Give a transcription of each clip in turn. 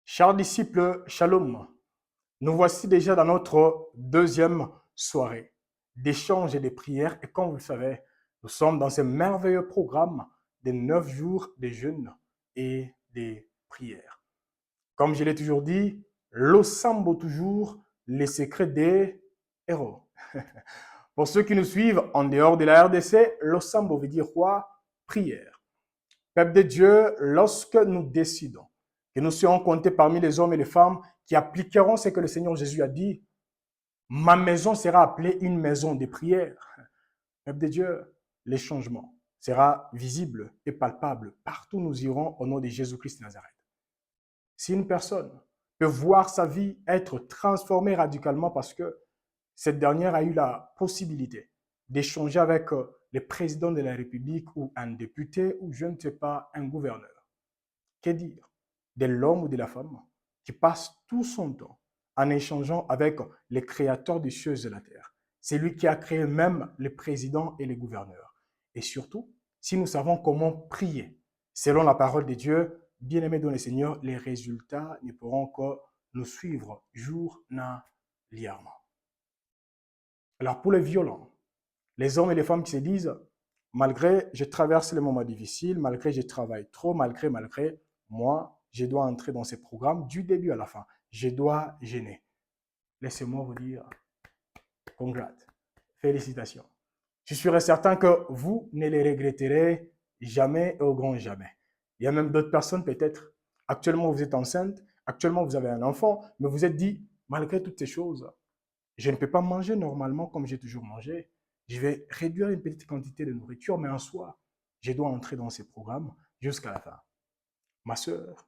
Chers disciples, shalom. Nous voici déjà dans notre deuxième soirée d'échange et de prières. Et comme vous le savez, nous sommes dans ce merveilleux programme des 9 jours de jeûne et des prières. Comme je l'ai toujours dit, l'Osambo toujours, les secrets des héros. Pour ceux qui nous suivent en dehors de la RDC, l'Osambo veut dire quoi? Prière. Peuple de Dieu, lorsque nous décidons que nous serons comptés parmi les hommes et les femmes qui appliqueront ce que le Seigneur Jésus a dit, ma maison sera appelée une maison de prière. Peuple de Dieu, les changements sera visible et palpable partout où nous irons au nom de Jésus-Christ de Nazareth. Si une personne peut voir sa vie être transformée radicalement parce que cette dernière a eu la possibilité d'échanger avec le président de la République ou un député ou je ne sais pas, un gouverneur. Que dire de l'homme ou de la femme qui passe tout son temps en échangeant avec les créateurs des cieux et de la terre. C'est lui qui a créé même les présidents et les gouverneurs. Et surtout, si nous savons comment prier, selon la parole de Dieu, bien-aimés dans le Seigneur, les résultats ne pourront que nous suivre journalièrement. Alors pour les violents, les hommes et les femmes qui se disent, malgré je traverse les moments difficiles, malgré je travaille trop, malgré, moi, je dois entrer dans ces programmes du début à la fin. Je dois gêner. Laissez-moi vous dire, congrats, félicitations. Je suis certain que vous ne les regretterez jamais et au grand jamais. Il y a même d'autres personnes peut-être, actuellement vous êtes enceinte, actuellement vous avez un enfant, mais vous êtes dit, malgré toutes ces choses, je ne peux pas manger normalement comme j'ai toujours mangé. Je vais réduire une petite quantité de nourriture, mais en soi, je dois entrer dans ces programmes jusqu'à la fin. Ma sœur,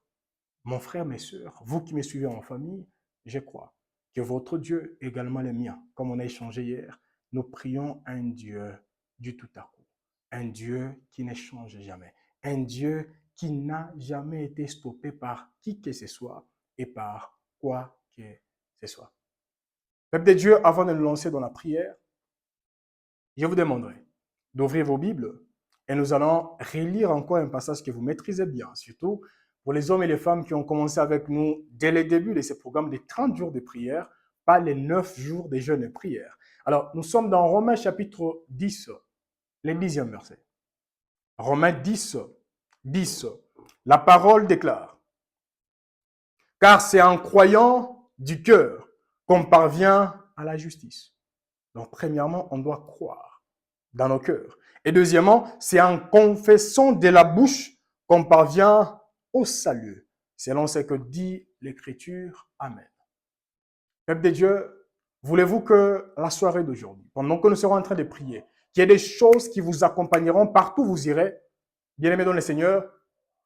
mon frère, mes sœurs, vous qui me suivez en famille, je crois que votre Dieu est également le mien. Comme on a échangé hier, nous prions un Dieu du tout à coup. Un Dieu qui ne change jamais. Un Dieu qui n'a jamais été stoppé par qui que ce soit et par quoi que ce soit. Peuple de Dieu, avant de nous lancer dans la prière, je vous demanderai d'ouvrir vos Bibles et nous allons relire encore un passage que vous maîtrisez bien, surtout pour les hommes et les femmes qui ont commencé avec nous dès le début de ce programme des 30 jours de prière, pas les 9 jours de jeûne et prière. Alors, nous sommes dans Romains chapitre 10, le 10e verset. Romains 10, 10. La parole déclare, « Car c'est en croyant du cœur qu'on parvient à la justice. » Donc, premièrement, on doit croire dans nos cœurs. Et deuxièmement, c'est en confessant de la bouche qu'on parvient au salut, selon ce que dit l'Écriture. Amen. Peuple de Dieu, voulez-vous que la soirée d'aujourd'hui, pendant que nous serons en train de prier, qu'il y ait des choses qui vous accompagneront partout où vous irez, bien-aimés dans le Seigneur,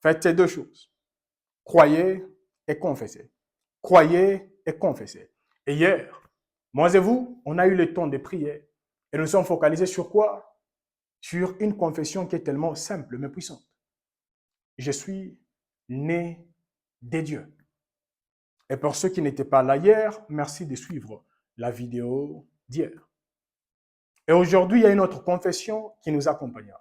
faites ces deux choses. Croyez et confessez. Croyez et confessez. Et hier, moi et vous, on a eu le temps de prier et nous sommes focalisés sur quoi? Sur une confession qui est tellement simple mais puissante. Je suis né des dieux. Et pour ceux qui n'étaient pas là hier, merci de suivre la vidéo d'hier. Et aujourd'hui, il y a une autre confession qui nous accompagnera.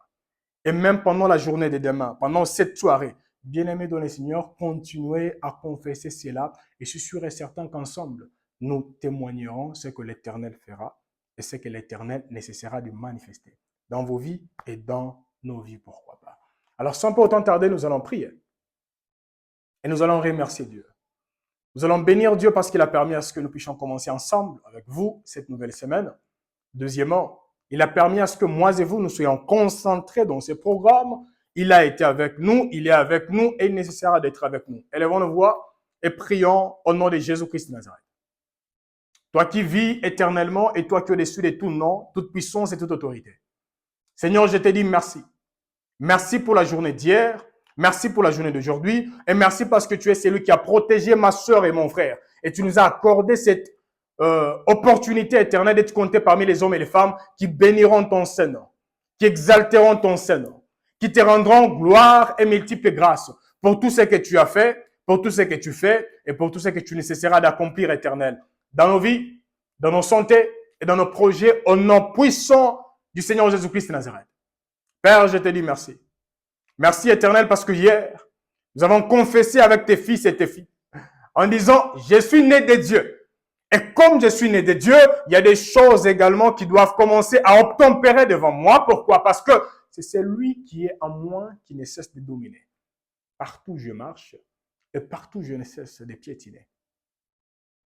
Et même pendant la journée de demain, pendant cette soirée, bien-aimés dans le Seigneur, continuez à confesser cela et je suis sûr et certain qu'ensemble, nous témoignerons ce que l'Éternel fera et ce que l'Éternel nécessitera de manifester dans vos vies et dans nos vies, pourquoi pas. Alors, sans pas autant tarder, nous allons prier et nous allons remercier Dieu. Nous allons bénir Dieu parce qu'il a permis à ce que nous puissions commencer ensemble avec vous cette nouvelle semaine. Deuxièmement, il a permis à ce que moi et vous, nous soyons concentrés dans ce programme. Il a été avec nous, il est avec nous et il nécessitera d'être avec nous. Élevons nos voix et prions au nom de Jésus-Christ de Nazareth. Toi qui vis éternellement et toi qui es au-dessus de tout nom, toute puissance et toute autorité. Seigneur, je te dis merci. Merci pour la journée d'hier. Merci pour la journée d'aujourd'hui. Et merci parce que tu es celui qui a protégé ma soeur et mon frère. Et tu nous as accordé cette opportunité éternelle d'être compté parmi les hommes et les femmes qui béniront ton Saint-Nom, qui exalteront ton Saint-Nom, qui te rendront gloire et multiples grâces pour tout ce que tu as fait, pour tout ce que tu fais et pour tout ce que tu nécessiteras d'accomplir éternel dans nos vies, dans nos santé et dans nos projets au nom puissant du Seigneur Jésus-Christ de Nazareth. Père, je te dis merci. Merci éternel parce que hier, nous avons confessé avec tes fils et tes filles en disant, je suis né de Dieu. Et comme je suis né de Dieu, il y a des choses également qui doivent commencer à obtempérer devant moi. Pourquoi? Parce que c'est celui qui est en moi qui ne cesse de dominer. Partout où je marche et partout où je ne cesse de piétiner.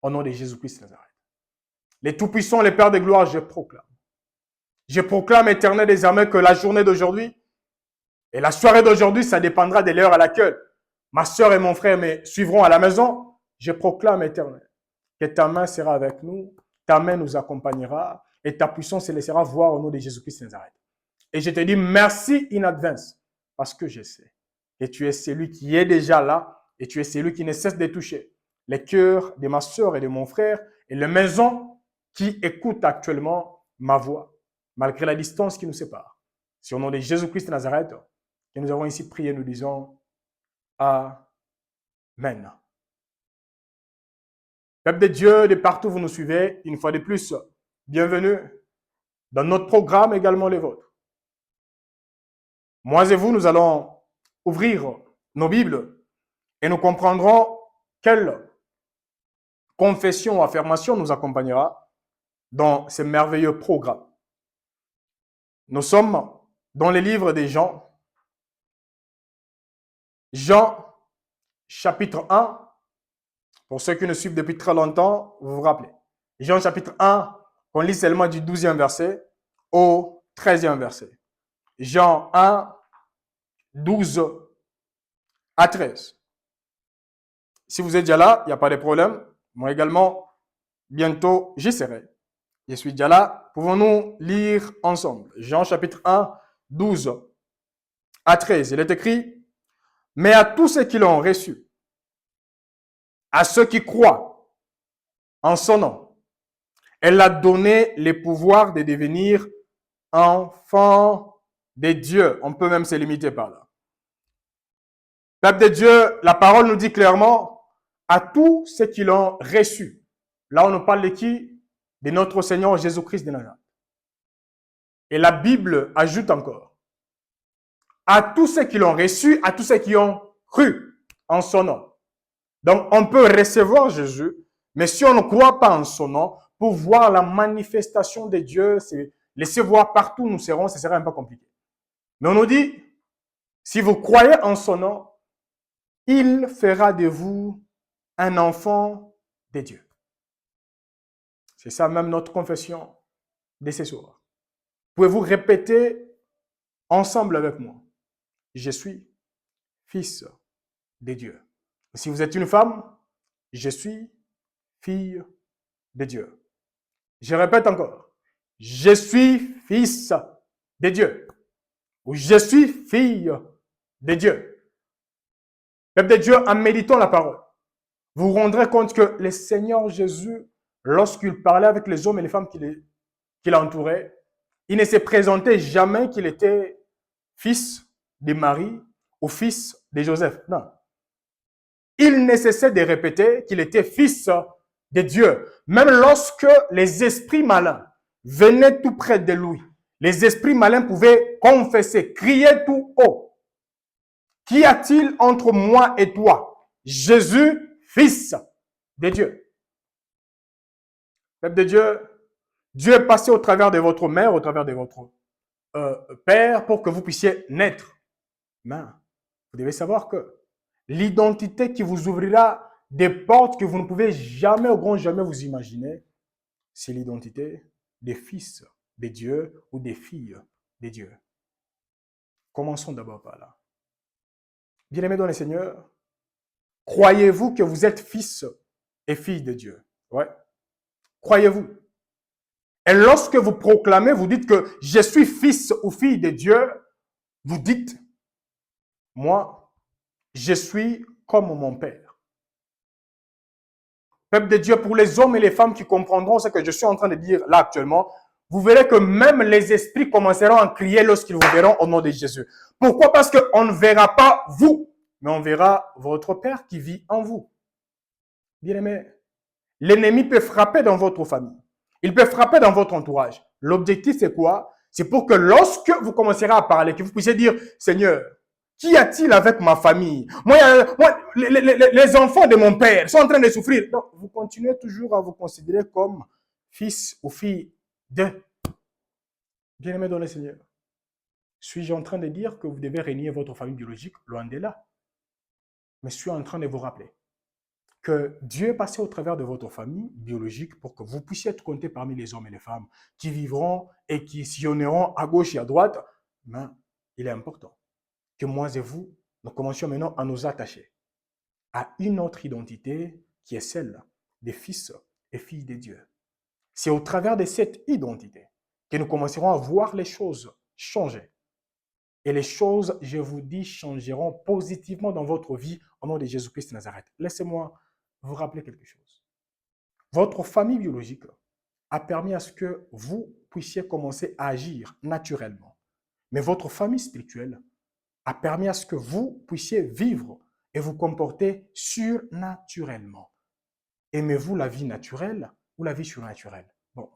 Au nom de Jésus-Christ Nazareth. Les Tout-Puissants, les Pères de gloire, je proclame. Je proclame, Éternel des armées, que la journée d'aujourd'hui et la soirée d'aujourd'hui, ça dépendra de l'heure à laquelle ma soeur et mon frère me suivront à la maison. Je proclame, Éternel, que ta main sera avec nous, ta main nous accompagnera et ta puissance se laissera voir au nom de Jésus-Christ Nazareth. Et je te dis merci in advance parce que je sais que tu es celui qui est déjà là et tu es celui qui ne cesse de toucher les cœurs de ma soeur et de mon frère et les maisons qui écoutent actuellement ma voix, malgré la distance qui nous sépare. C'est au nom de Jésus-Christ de Nazareth que nous avons ici prié, nous disons Amen. Peuple de Dieu, de partout où vous nous suivez, une fois de plus, bienvenue dans notre programme, également les vôtres. Moi et vous, nous allons ouvrir nos Bibles et nous comprendrons quelle confession ou affirmation nous accompagnera dans ce merveilleux programme. Nous sommes dans les livres de Jean. Jean, chapitre 1. Pour ceux qui nous suivent depuis très longtemps, vous vous rappelez. Jean, chapitre 1, on lit seulement du 12e verset au 13e verset. Jean 1, 12 à 13. Si vous êtes déjà là, il n'y a pas de problème. Moi également, bientôt, j'y serai. Je suis déjà là. Pouvons-nous lire ensemble? Jean chapitre 1, 12 à 13. Il est écrit, « Mais à tous ceux qui l'ont reçu, à ceux qui croient en son nom, elle a donné le pouvoir de devenir enfants de Dieu. » On peut même se limiter par là. Peuple de Dieu, la parole nous dit clairement, à tous ceux qui l'ont reçu. Là, on nous parle de qui? De notre Seigneur Jésus-Christ de Nazareth. Et la Bible ajoute encore, à tous ceux qui l'ont reçu, à tous ceux qui ont cru en son nom. Donc, on peut recevoir Jésus, mais si on ne croit pas en son nom, pour voir la manifestation de Dieu, c'est laisser voir partout où nous serons, ce serait un peu compliqué. Mais on nous dit, si vous croyez en son nom, il fera de vous un enfant de Dieu. C'est ça même notre confession de ce soir. Pouvez-vous répéter ensemble avec moi? Je suis fils de Dieu. Si vous êtes une femme, je suis fille de Dieu. Je répète encore. Je suis fils de Dieu. Ou je suis fille de Dieu. Peuple de Dieu, en méditant la parole, vous vous rendrez compte que le Seigneur Jésus, lorsqu'il parlait avec les hommes et les femmes qui l'entouraient, il ne se présentait jamais qu'il était fils de Marie ou fils de Joseph. Non. Il ne cessait de répéter qu'il était fils de Dieu. Même lorsque les esprits malins venaient tout près de lui, les esprits malins pouvaient confesser, crier tout haut. Qu'y a-t-il entre moi et toi? Jésus, fils de Dieu. Peuple de Dieu, Dieu est passé au travers de votre mère, au travers de votre père, pour que vous puissiez naître. Mais vous devez savoir que l'identité qui vous ouvrira des portes que vous ne pouvez jamais, au grand jamais vous imaginer, c'est l'identité des fils de Dieu ou des filles de Dieu. Commençons d'abord par là. Bien-aimés dans le Seigneur, croyez-vous que vous êtes fils et filles de Dieu? Ouais. Croyez-vous? Et lorsque vous proclamez, vous dites que je suis fils ou fille de Dieu, vous dites, moi, je suis comme mon Père. Peuple de Dieu, pour les hommes et les femmes qui comprendront ce que je suis en train de dire là actuellement, vous verrez que même les esprits commenceront à crier lorsqu'ils vous verront au nom de Jésus. Pourquoi? Parce qu'on ne verra pas vous, mais on verra votre Père qui vit en vous. Bien-aimés, l'ennemi peut frapper dans votre famille. Il peut frapper dans votre entourage. L'objectif, c'est quoi? C'est pour que lorsque vous commencerez à parler, que vous puissiez dire, Seigneur, Qu'y a-t-il avec ma famille? Les enfants de mon père sont en train de souffrir. Donc, vous continuez toujours à vous considérer comme fils ou fille de bien-aimé dans le Seigneur. Suis-je en train de dire que vous devez renier votre famille biologique? Loin de là. Mais je suis en train de vous rappeler que Dieu est passé au travers de votre famille biologique pour que vous puissiez être comptés parmi les hommes et les femmes qui vivront et qui sillonneront à gauche et à droite. Mais il est important que moi et vous, nous commencions maintenant à nous attacher à une autre identité qui est celle des fils et filles de Dieu. C'est au travers de cette identité que nous commencerons à voir les choses changer. Et les choses, je vous dis, changeront positivement dans votre vie au nom de Jésus-Christ de Nazareth. Laissez-moi vous rappeler quelque chose. Votre famille biologique a permis à ce que vous puissiez commencer à agir naturellement. Mais votre famille spirituelle a permis à ce que vous puissiez vivre et vous comporter surnaturellement. Aimez-vous la vie naturelle ou la vie surnaturelle? Bon,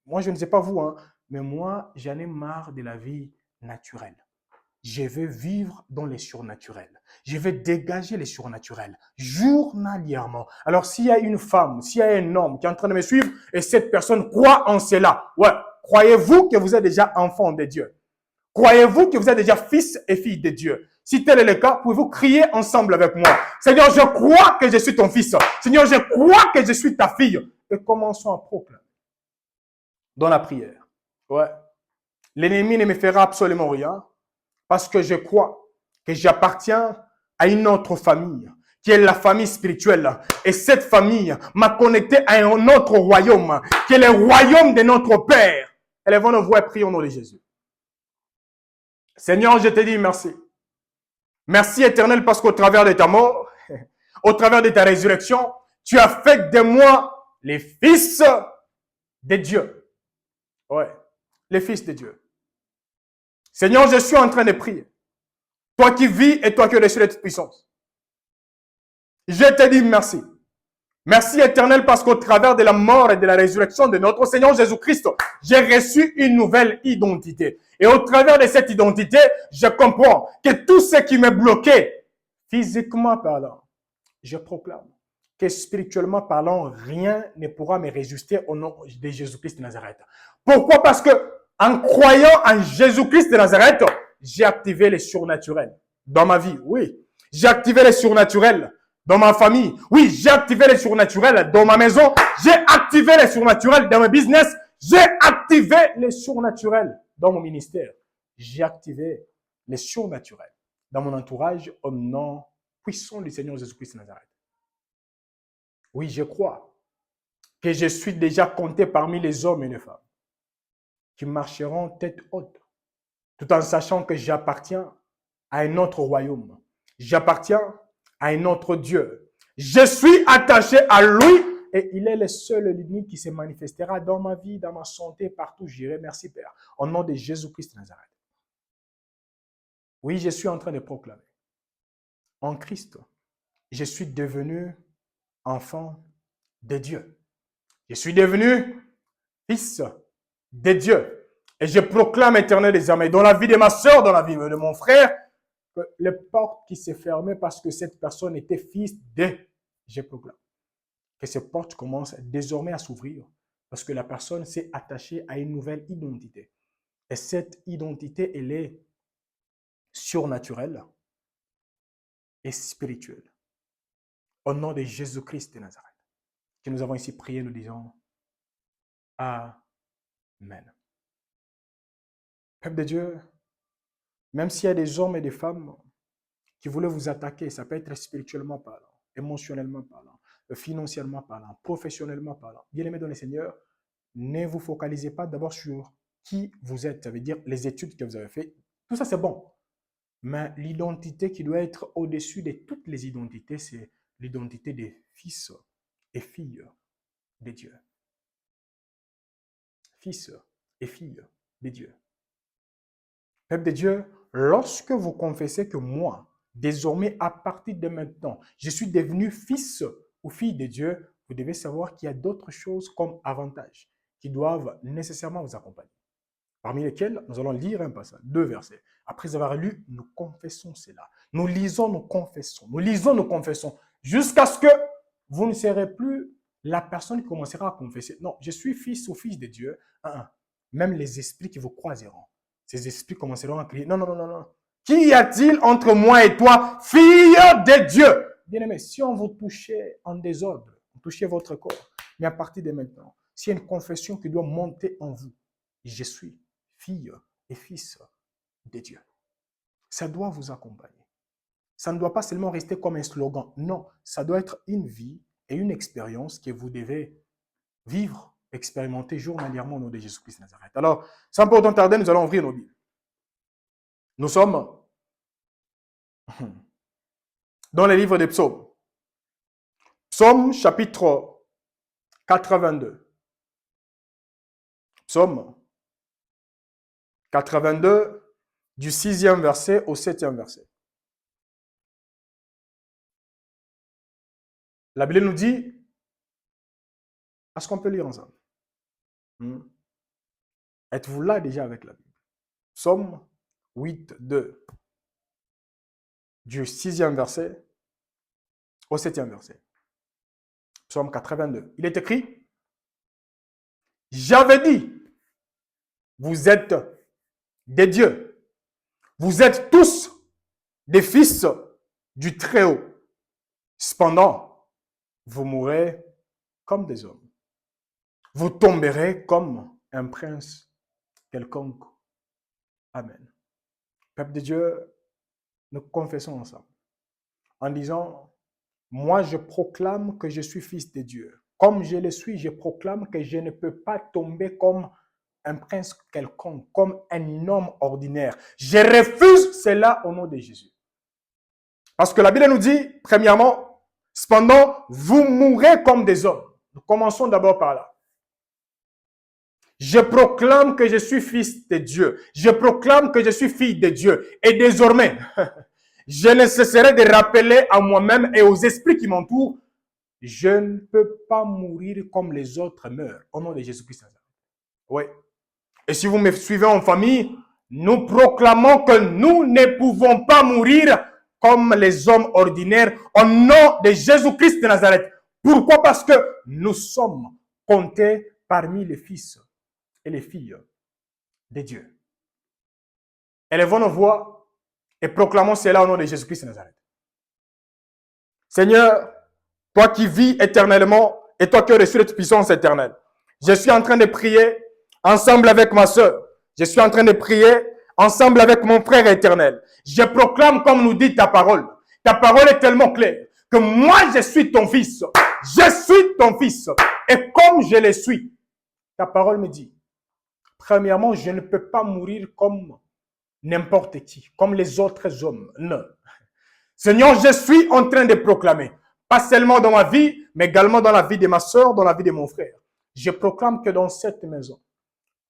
moi je ne sais pas vous, mais moi j'en ai marre de la vie naturelle. Je veux vivre dans les surnaturels. Je veux dégager les surnaturels journalièrement. Alors s'il y a une femme, s'il y a un homme qui est en train de me suivre et cette personne croit en cela, ouais, croyez-vous que vous êtes déjà enfant de Dieu? Croyez-vous que vous êtes déjà fils et filles de Dieu? Si tel est le cas, pouvez-vous crier ensemble avec moi? Seigneur, je crois que je suis ton fils. Seigneur, je crois que je suis ta fille. Et commençons à proclamer dans la prière. Ouais. L'ennemi ne me fera absolument rien parce que je crois que j'appartiens à une autre famille qui est la famille spirituelle. Et cette famille m'a connecté à un autre royaume qui est le royaume de notre Père. Élevons nos voix et prions au nom de Jésus. Seigneur, je te dis merci. Merci éternel parce qu'au travers de ta mort, au travers de ta résurrection, tu as fait de moi les fils de Dieu. Ouais, les fils de Dieu. Seigneur, je suis en train de prier. Toi qui vis et toi qui es reçu de toute puissance. Je te dis merci. Merci éternel parce qu'au travers de la mort et de la résurrection de notre Seigneur Jésus-Christ, j'ai reçu une nouvelle identité. Et au travers de cette identité, je comprends que tout ce qui me bloquait, physiquement parlant, je proclame que spirituellement parlant, rien ne pourra me résister au nom de Jésus-Christ de Nazareth. Pourquoi? Parce que en croyant en Jésus-Christ de Nazareth, j'ai activé les surnaturels dans ma vie. Oui, j'ai activé les surnaturels dans ma famille. Oui, j'ai activé les surnaturels dans ma maison. J'ai activé les surnaturels dans mon business. J'ai activé les surnaturels dans mon ministère. J'ai activé les surnaturels dans mon entourage au nom puissant du Seigneur Jésus-Christ de Nazareth. Oui, je crois que je suis déjà compté parmi les hommes et les femmes qui marcheront tête haute, tout en sachant que j'appartiens à un autre royaume. J'appartiens à un autre Dieu. Je suis attaché à lui et il est le seul et l'unique qui se manifestera dans ma vie, dans ma santé, partout. J'irai. Merci Père. Au nom de Jésus-Christ de Nazareth. Oui, je suis en train de proclamer. En Christ, je suis devenu enfant de Dieu. Je suis devenu fils de Dieu. Et je proclame éternel désormais dans la vie de ma soeur, dans la vie de mon frère, que les portes qui s'est fermées parce que cette personne était fils de, je proclame que ces portes commencent désormais à s'ouvrir parce que la personne s'est attachée à une nouvelle identité. Et cette identité, elle est surnaturelle et spirituelle. Au nom de Jésus-Christ de Nazareth, que nous avons ici prié, nous disons Amen. Peuple de Dieu, même s'il y a des hommes et des femmes qui voulaient vous attaquer, ça peut être spirituellement parlant, émotionnellement parlant, financièrement parlant, professionnellement parlant. Bien-aimés dans le Seigneur, ne vous focalisez pas d'abord sur qui vous êtes, ça veut dire les études que vous avez faites. Tout ça, c'est bon. Mais l'identité qui doit être au-dessus de toutes les identités, c'est l'identité des fils et filles de Dieu. Fils et filles de Dieu. Peuple de Dieu, lorsque vous confessez que moi, désormais, à partir de maintenant, je suis devenu fils ou fille de Dieu, vous devez savoir qu'il y a d'autres choses comme avantages qui doivent nécessairement vous accompagner. parmi lesquels nous allons lire un passage, 2 versets. Après avoir lu, nous confessons cela. Nous lisons, nous confessons. Nous lisons, nous confessons. Jusqu'à ce que vous ne serez plus la personne qui commencera à confesser. Non, je suis fils ou fils de Dieu. Même les esprits qui vous croiseront, ces esprits commenceront à crier, non, non, non, non, non. Qu'y a-t-il entre moi et toi, fille de Dieu? Bien-aimé, si on vous touchait en désordre, vous touchez votre corps, mais à partir de maintenant, s'il y a une confession qui doit monter en vous, je suis fille et fils de Dieu. Ça doit vous accompagner. Ça ne doit pas seulement rester comme un slogan. Non, ça doit être une vie et une expérience que vous devez vivre, expérimenter journalièrement au nom de Jésus-Christ de Nazareth. Alors, sans pour autant tarder, nous allons ouvrir nos Bibles. Nous sommes dans les livres des psaumes. Psaume chapitre 82. Psaume 82, du 6e verset au 7e verset. La Bible nous dit, est-ce qu'on peut lire ensemble? Êtes-vous là déjà avec la Bible? Psaume 8, 2, du 6e verset au 7e verset. Psaume 82. Il est écrit, j'avais dit, vous êtes des dieux. Vous êtes tous des fils du Très-Haut. Cependant, vous mourrez comme des hommes. Vous tomberez comme un prince quelconque. Amen. Peuple de Dieu, nous confessons ensemble en disant, moi je proclame que je suis fils de Dieu. Comme je le suis, je proclame que je ne peux pas tomber comme un prince quelconque, comme un homme ordinaire. Je refuse cela au nom de Jésus. Parce que la Bible nous dit, premièrement, cependant, vous mourrez comme des hommes. Nous commençons d'abord par là. Je proclame que je suis fils de Dieu. Je proclame que je suis fille de Dieu. Et désormais, je ne cesserai de rappeler à moi-même et aux esprits qui m'entourent, je ne peux pas mourir comme les autres meurent. Au nom de Jésus-Christ. Oui. Et si vous me suivez en famille, nous proclamons que nous ne pouvons pas mourir comme les hommes ordinaires au nom de Jésus-Christ de Nazareth. Pourquoi? Parce que nous sommes comptés parmi les fils et les filles de Dieu. Élevons nos voix et proclamons cela au nom de Jésus-Christ de Nazareth. Seigneur, toi qui vis éternellement et toi qui as reçu cette puissance éternelle, je suis en train de prier ensemble avec ma soeur. Je suis en train de prier ensemble avec mon frère éternel. Je proclame comme nous dit ta parole. Ta parole est tellement claire que moi je suis ton fils. Je suis ton fils. Et comme je le suis, ta parole me dit, premièrement, je ne peux pas mourir comme n'importe qui, comme les autres hommes. Non. Seigneur, je suis en train de proclamer, pas seulement dans ma vie, mais également dans la vie de ma soeur, dans la vie de mon frère. Je proclame que dans cette maison,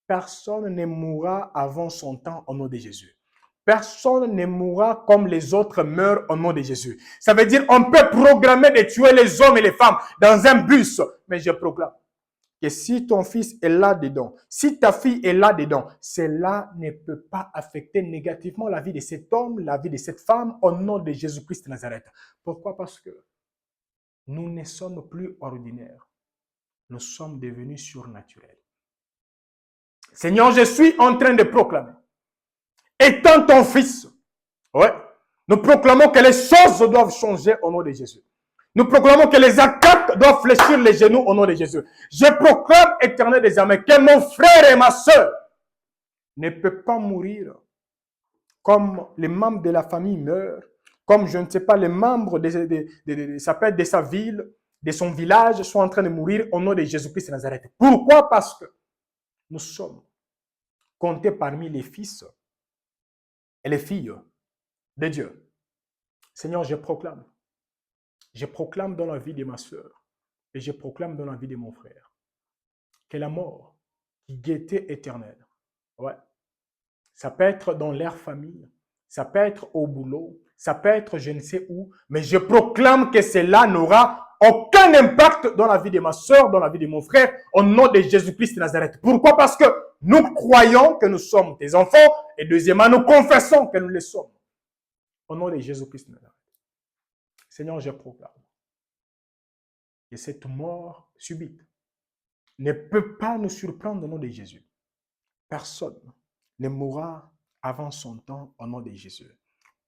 personne ne mourra avant son temps au nom de Jésus. Personne ne mourra comme les autres meurent au nom de Jésus. Ça veut dire on peut programmer de tuer les hommes et les femmes dans un bus, mais je proclame que si ton fils est là-dedans, si ta fille est là-dedans, cela ne peut pas affecter négativement la vie de cet homme, la vie de cette femme, au nom de Jésus-Christ de Nazareth. Pourquoi? Parce que nous ne sommes plus ordinaires. Nous sommes devenus surnaturels. Seigneur, je suis en train de proclamer. Étant ton fils, ouais, nous proclamons que les choses doivent changer au nom de Jésus. Nous proclamons que les attaques doivent fléchir les genoux au nom de Jésus. Je proclame, éternel des armées, que mon frère et ma soeur ne peuvent pas mourir comme les membres de la famille meurent, comme, je ne sais pas, les membres ça peut être de sa ville, de son village, sont en train de mourir au nom de Jésus-Christ de Nazareth. Pourquoi? Parce que nous sommes comptés parmi les fils et les filles de Dieu. Seigneur, je proclame dans la vie de ma soeur et je proclame dans la vie de mon frère que la mort qui guettait éternelle, ouais, ça peut être dans leur famille, ça peut être au boulot, ça peut être je ne sais où, mais je proclame que cela n'aura aucun impact dans la vie de ma soeur, dans la vie de mon frère, au nom de Jésus-Christ de Nazareth. Pourquoi? Parce que nous croyons que nous sommes tes enfants et deuxièmement, nous confessons que nous le sommes. Au nom de Jésus-Christ de Nazareth. Seigneur, je proclame que cette mort subite ne peut pas nous surprendre au nom de Jésus. Personne ne mourra avant son temps au nom de Jésus.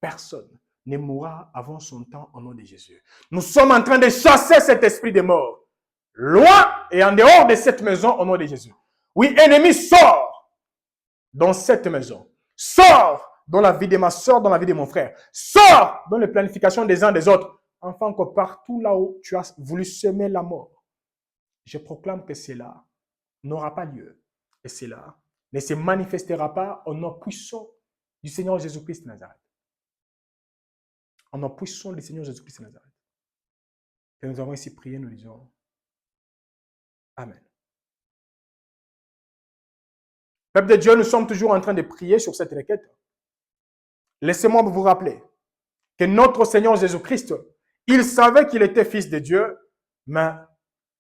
Personne ne mourra avant son temps au nom de Jésus. Nous sommes en train de chasser cet esprit de mort, loin et en dehors de cette maison au nom de Jésus. Oui, ennemi, sors dans cette maison. Sors dans la vie de ma soeur, dans la vie de mon frère. Sors dans les planifications des uns des autres. Enfin que partout là où tu as voulu semer la mort, je proclame que cela n'aura pas lieu. Et cela ne se manifestera pas au nom puissant du Seigneur Jésus-Christ de Nazareth. Au nom puissant du Seigneur Jésus-Christ de Nazareth. Que nous avons ici prié, nous disons Amen. Peuple de Dieu, nous sommes toujours en train de prier sur cette requête. Laissez-moi vous rappeler que notre Seigneur Jésus-Christ, il savait qu'il était fils de Dieu,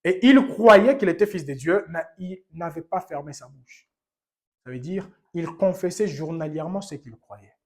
et il croyait qu'il était fils de Dieu, mais il n'avait pas fermé sa bouche. Ça veut dire, il confessait journalièrement ce qu'il croyait.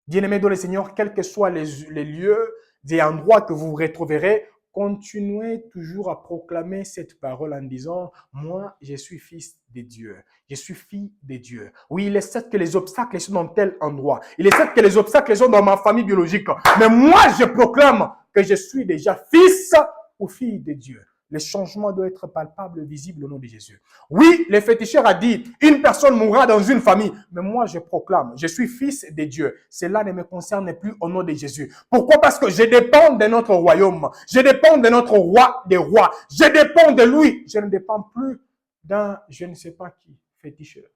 Bien-aimés dans le Seigneur, quels que soient les lieux et endroits que vous vous retrouverez, continuez toujours à proclamer cette parole en disant, moi, je suis fils de Dieu. Je suis fille de Dieu. Oui, il est certes que les obstacles sont dans tel endroit. Il est certes que les obstacles sont dans ma famille biologique. Mais moi, je proclame que je suis déjà fils ou fille de Dieu. Le changement doit être palpable, visible au nom de Jésus. Oui, le féticheur a dit, une personne mourra dans une famille. Mais moi, je proclame, je suis fils de Dieu. Cela ne me concerne plus au nom de Jésus. Pourquoi? Parce que je dépends de notre royaume. Je dépends de notre roi des rois. Je dépends de lui. Je ne dépends plus d'un je ne sais pas qui, féticheur.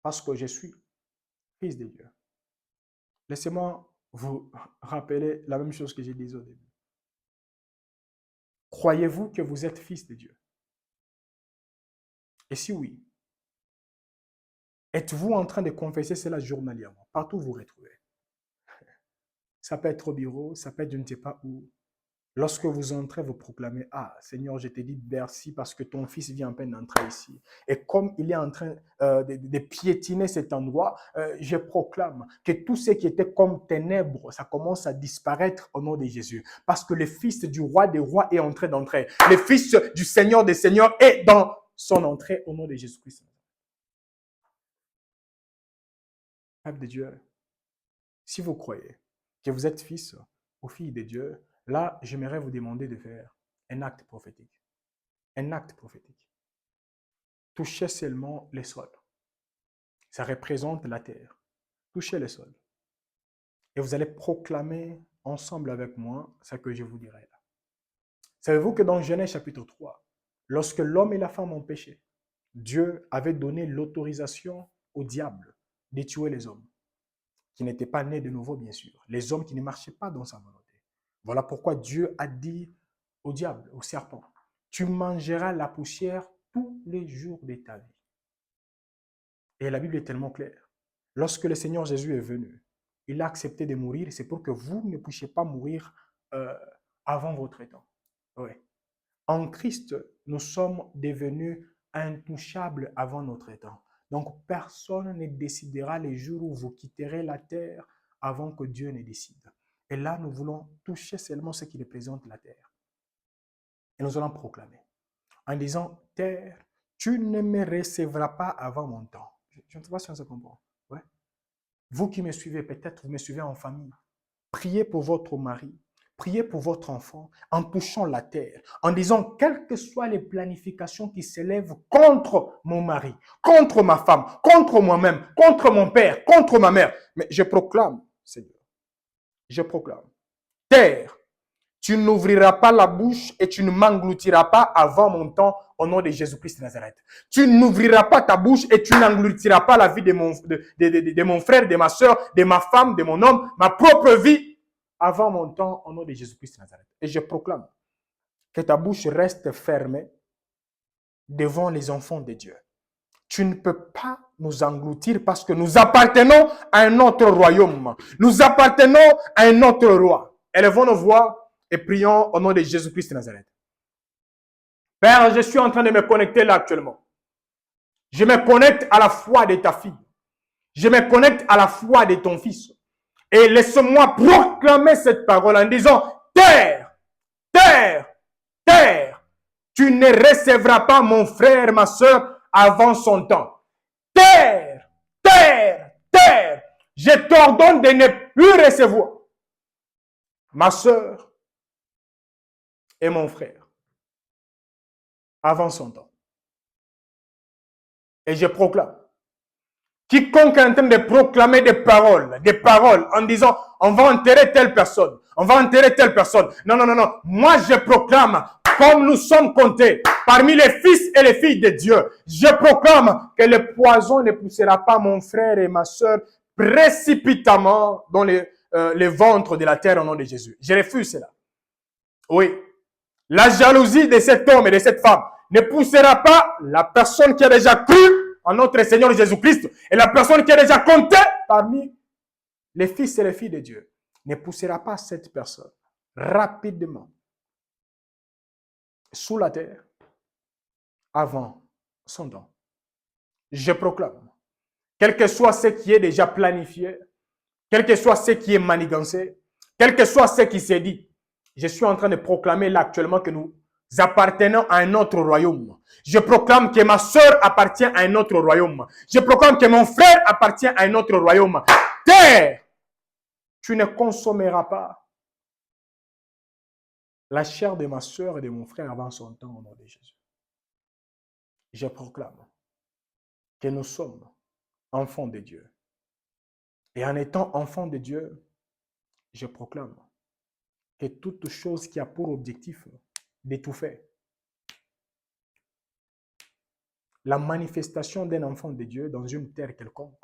Parce que je suis fils de Dieu. Laissez-moi vous rappeler la même chose que j'ai dit au début. Croyez-vous que vous êtes fils de Dieu? Et si oui, êtes-vous en train de confesser cela journalièrement, partout où vous vous retrouvez? Ça peut être au bureau, ça peut être je ne sais pas où. Lorsque vous entrez, vous proclamez, ah Seigneur, je te dis merci parce que ton fils vient à peine d'entrer ici. Et comme il est en train de piétiner cet endroit, je proclame que tout ce qui était comme ténèbres, ça commence à disparaître au nom de Jésus. Parce que le fils du roi des rois est en train d'entrer. Le fils du Seigneur des seigneurs est dans son entrée au nom de Jésus-Christ. Peuple de Dieu, si vous croyez que vous êtes fils ou fille de Dieu, là, j'aimerais vous demander de faire un acte prophétique. Un acte prophétique. Touchez seulement les sols. Ça représente la terre. Touchez les sols. Et vous allez proclamer ensemble avec moi ce que je vous dirai là. Savez-vous que dans Genèse chapitre 3, lorsque l'homme et la femme ont péché, Dieu avait donné l'autorisation au diable de tuer les hommes, qui n'étaient pas nés de nouveau, bien sûr. Les hommes qui ne marchaient pas dans sa volonté. Voilà pourquoi Dieu a dit au diable, au serpent, tu mangeras la poussière tous les jours de ta vie. Et la Bible est tellement claire. Lorsque le Seigneur Jésus est venu, il a accepté de mourir. C'est pour que vous ne puissiez pas mourir avant votre temps. Oui. En Christ, nous sommes devenus intouchables avant notre temps. Donc, personne ne décidera les jours où vous quitterez la terre avant que Dieu ne décide. Et là, nous voulons toucher seulement ce qui représente la terre. Et nous allons proclamer en disant, terre, tu ne me recevras pas avant mon temps. Je ne sais pas si on se comprend. Ouais. Vous qui me suivez, peut-être vous me suivez en famille. Priez pour votre mari. Priez pour votre enfant en touchant la terre, en disant, quelles que soient les planifications qui s'élèvent contre mon mari, contre ma femme, contre moi-même, contre mon père, contre ma mère. Mais je proclame, Seigneur, je proclame, terre, tu n'ouvriras pas la bouche et tu ne m'engloutiras pas avant mon temps au nom de Jésus-Christ de Nazareth. Tu n'ouvriras pas ta bouche et tu n'engloutiras pas la vie de mon frère, de ma soeur, de ma femme, de mon homme, ma propre vie avant mon temps au nom de Jésus-Christ de Nazareth. Et je proclame que ta bouche reste fermée devant les enfants de Dieu. Tu ne peux pas nous engloutir parce que nous appartenons à un autre royaume. Nous appartenons à un autre roi. Élevons nos voix et prions au nom de Jésus-Christ de Nazareth. Père, je suis en train de me connecter là actuellement. Je me connecte à la foi de ta fille. Je me connecte à la foi de ton fils. Et laisse-moi proclamer cette parole en disant, terre, terre, terre, tu ne recevras pas mon frère, ma soeur, avant son temps. Terre, terre, terre, je t'ordonne de ne plus recevoir ma soeur et mon frère avant son temps. Et je proclame, quiconque est en train de proclamer des paroles en disant, on va enterrer telle personne, on va enterrer telle personne. Non, non, non, non. Moi, je proclame, comme nous sommes comptés parmi les fils et les filles de Dieu, je proclame que le poison ne poussera pas mon frère et ma soeur précipitamment dans les ventres de la terre au nom de Jésus. Je refuse cela. Oui. La jalousie de cet homme et de cette femme ne poussera pas la personne qui a déjà cru en notre Seigneur Jésus-Christ et la personne qui a déjà compté parmi les fils et les filles de Dieu ne poussera pas cette personne rapidement sous la terre avant son temps. Je proclame, quel que soit ce qui est déjà planifié, quel que soit ce qui est manigancé, quel que soit ce qui s'est dit, je suis en train de proclamer là actuellement que nous appartenons à un autre royaume. Je proclame que ma soeur appartient à un autre royaume. Je proclame que mon frère appartient à un autre royaume. Terre, tu ne consommeras pas la chair de ma soeur et de mon frère avant son temps au nom de Jésus. Je proclame que nous sommes enfants de Dieu. Et en étant enfants de Dieu, je proclame que toute chose qui a pour objectif d'étouffer la manifestation d'un enfant de Dieu dans une terre quelconque,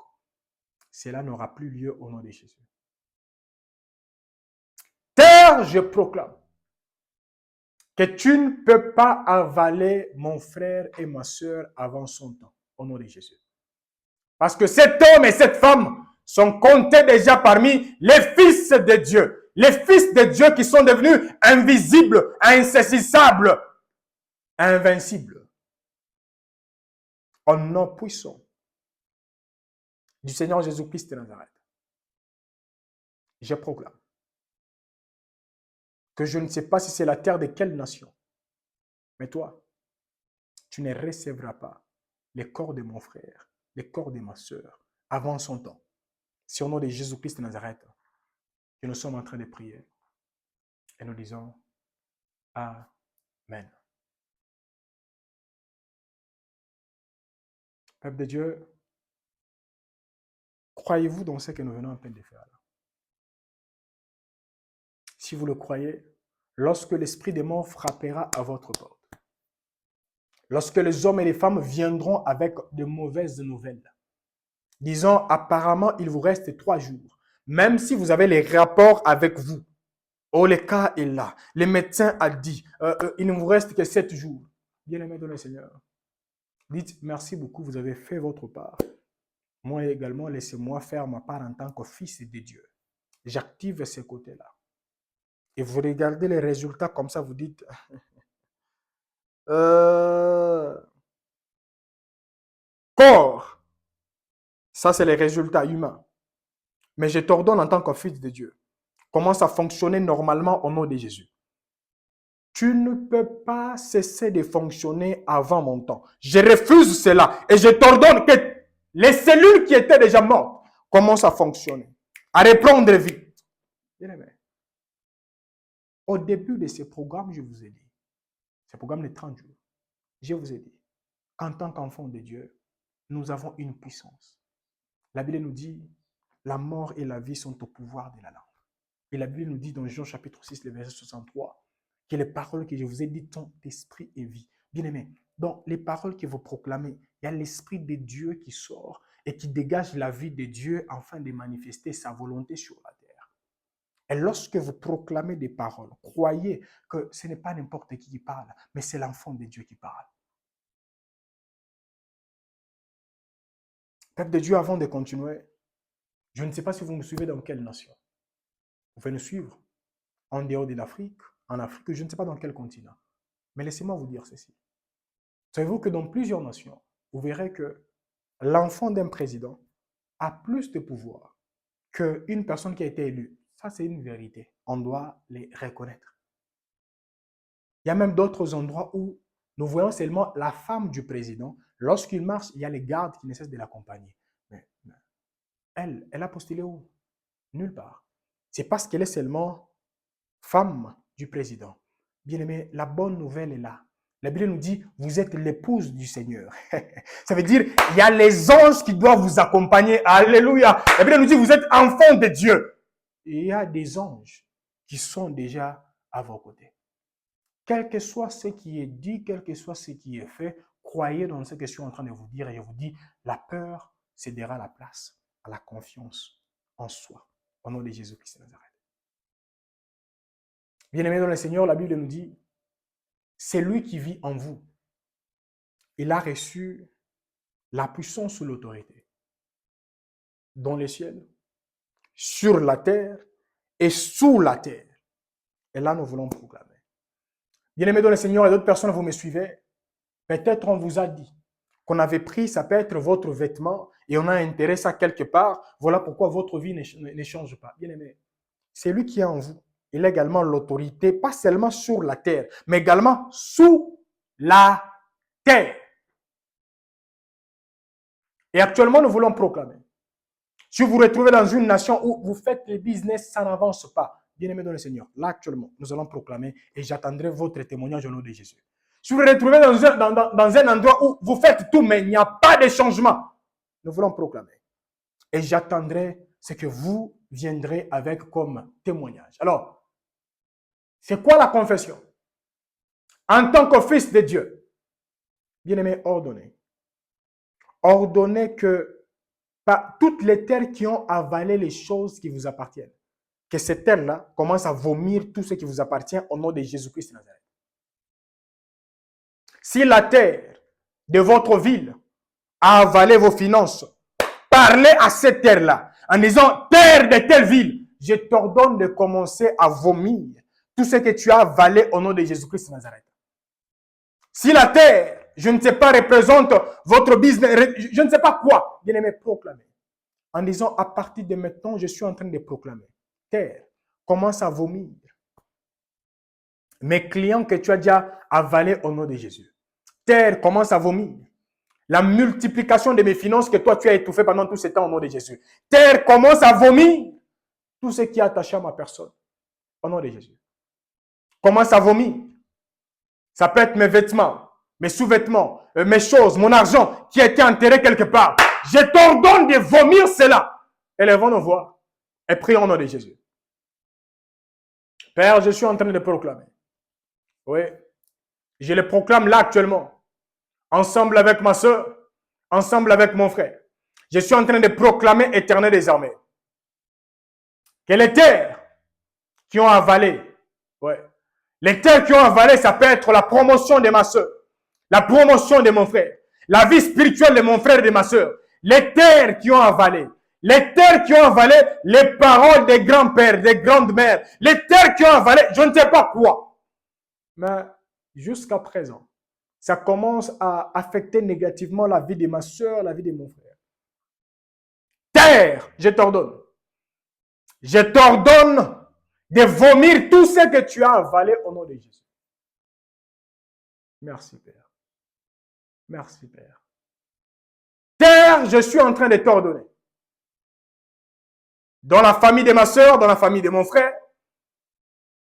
cela n'aura plus lieu au nom de Jésus. Terre, je proclame que tu ne peux pas avaler mon frère et ma soeur avant son temps, au nom de Jésus. Parce que cet homme et cette femme sont comptés déjà parmi les fils de Dieu. Les fils de Dieu qui sont devenus invisibles, insaisissables, invincibles. Au nom puissant du Seigneur Jésus-Christ de Nazareth, je proclame que je ne sais pas si c'est la terre de quelle nation, mais toi, tu ne recevras pas les corps de mon frère, les corps de ma soeur, avant son temps. C'est au nom de Jésus-Christ de Nazareth que nous sommes en train de prier et nous disons Amen. Peuple de Dieu, croyez-vous dans ce que nous venons en peine de faire là? Si vous le croyez, lorsque l'esprit des morts frappera à votre porte, lorsque les hommes et les femmes viendront avec de mauvaises nouvelles, disant apparemment il vous reste 3 jours, même si vous avez les rapports avec vous, oh le cas est là, le médecin a dit, il ne vous reste que 7 jours. Bien-aimé dans le Seigneur, dites merci beaucoup, vous avez fait votre part. Moi également, laissez-moi faire ma part en tant que fils de Dieu. J'active ce côté-là. Et vous regardez les résultats comme ça, vous dites, corps, ça c'est les résultats humains. Mais je t'ordonne en tant que fils de Dieu, commence à fonctionner normalement au nom de Jésus. Tu ne peux pas cesser de fonctionner avant mon temps. Je refuse cela et je t'ordonne que les cellules qui étaient déjà mortes commencent à fonctionner, à reprendre vie. Bien-aimé, au début de ce programme, je vous ai dit, ce programme de 30 jours, je vous ai dit qu'en tant qu'enfant de Dieu, nous avons une puissance. La Bible nous dit, la mort et la vie sont au pouvoir de la langue. Et la Bible nous dit dans Jean chapitre 6, le verset 63, que les paroles que je vous ai dites sont esprit et vie. Bien-aimés, dans les paroles que vous proclamez, il y a l'esprit de Dieu qui sort et qui dégage la vie de Dieu afin de manifester sa volonté sur la terre. Et lorsque vous proclamez des paroles, croyez que ce n'est pas n'importe qui parle, mais c'est l'enfant de Dieu qui parle. Peuple de Dieu, avant de continuer, je ne sais pas si vous me suivez dans quelle nation. Vous pouvez nous suivre en dehors de l'Afrique, en Afrique, je ne sais pas dans quel continent. Mais laissez-moi vous dire ceci. Savez-vous que dans plusieurs nations, vous verrez que l'enfant d'un président a plus de pouvoir qu'une personne qui a été élue. Ça, c'est une vérité. On doit les reconnaître. Il y a même d'autres endroits où nous voyons seulement la femme du président. Lorsqu'il marche, il y a les gardes qui ne cessent de l'accompagner. Mais elle a postulé où? Nulle part. C'est parce qu'elle est seulement femme du président. Bien-aimé, la bonne nouvelle est là. La Bible nous dit, vous êtes l'épouse du Seigneur. Ça veut dire, il y a les anges qui doivent vous accompagner. Alléluia. La Bible nous dit, vous êtes enfants de Dieu. Et il y a des anges qui sont déjà à vos côtés. Quel que soit ce qui est dit, quel que soit ce qui est fait, croyez dans ce que je suis en train de vous dire. Et je vous dis, la peur cédera la place à la confiance en soi. Au nom de Jésus-Christ de Nazareth. Bien-aimés dans le Seigneur, la Bible nous dit, c'est lui qui vit en vous. Il a reçu la puissance ou l'autorité dans les ciels, sur la terre et sous la terre. Et là, nous voulons proclamer. Bien-aimés dans le Seigneur, et d'autres personnes, vous me suivez. Peut-être on vous a dit qu'on avait pris, ça peut être votre vêtement, et on a intérêt ça quelque part. Voilà pourquoi votre vie ne change pas. Bien-aimés, c'est lui qui est en vous. Il a également l'autorité, pas seulement sur la terre, mais également sous la terre. Et actuellement, nous voulons proclamer. Si vous vous retrouvez dans une nation où vous faites le business, ça n'avance pas. Bien-aimés dans le Seigneur, là actuellement, nous allons proclamer et j'attendrai votre témoignage au nom de Jésus. Si vous vous retrouvez dans un endroit où vous faites tout, mais il n'y a pas de changement, nous voulons proclamer. Et j'attendrai ce que vous viendrez avec comme témoignage. Alors, c'est quoi la confession? En tant que fils de Dieu, bien-aimé, ordonnez. Ordonnez que toutes les terres qui ont avalé les choses qui vous appartiennent, que ces terres-là commencent à vomir tout ce qui vous appartient au nom de Jésus-Christ de Nazareth. Si la terre de votre ville a avalé vos finances, parlez à cette terre-là en disant, terre de telle ville, je t'ordonne de commencer à vomir tout ce que tu as avalé au nom de Jésus-Christ de Nazareth. Si la terre, je ne sais pas, représente votre business, je ne sais pas quoi, bien aimé, proclamez. En disant, à partir de maintenant, je suis en train de proclamer. Terre, commence à vomir mes clients que tu as déjà avalés au nom de Jésus. Terre, commence à vomir la multiplication de mes finances que toi tu as étouffé pendant tout ce temps au nom de Jésus. Terre, commence à vomir tout ce qui est attaché à ma personne au nom de Jésus. Commence à vomir. Ça peut être mes vêtements, mes sous-vêtements, mes choses, mon argent qui a été enterré quelque part. Je t'ordonne de vomir cela. Élevons nos voix et prions au nom de Jésus. Père, je suis en train de proclamer. Oui, je le proclame là actuellement. Ensemble avec ma soeur, ensemble avec mon frère. Je suis en train de proclamer Éternel des armées. Que les terres qui ont avalé, ouais, les terres qui ont avalé, ça peut être la promotion de ma soeur, la promotion de mon frère, la vie spirituelle de mon frère et de ma soeur. Les terres qui ont avalé, les terres qui ont avalé les paroles des grands-pères, des grandes-mères, les terres qui ont avalé, je ne sais pas quoi. Mais jusqu'à présent, ça commence à affecter négativement la vie de ma soeur, la vie de mon frère. Terre, je t'ordonne. Je t'ordonne de vomir tout ce que tu as avalé au nom de Jésus. Merci, Père. Merci, Père. Terre, je suis en train de t'ordonner. Dans la famille de ma soeur, dans la famille de mon frère,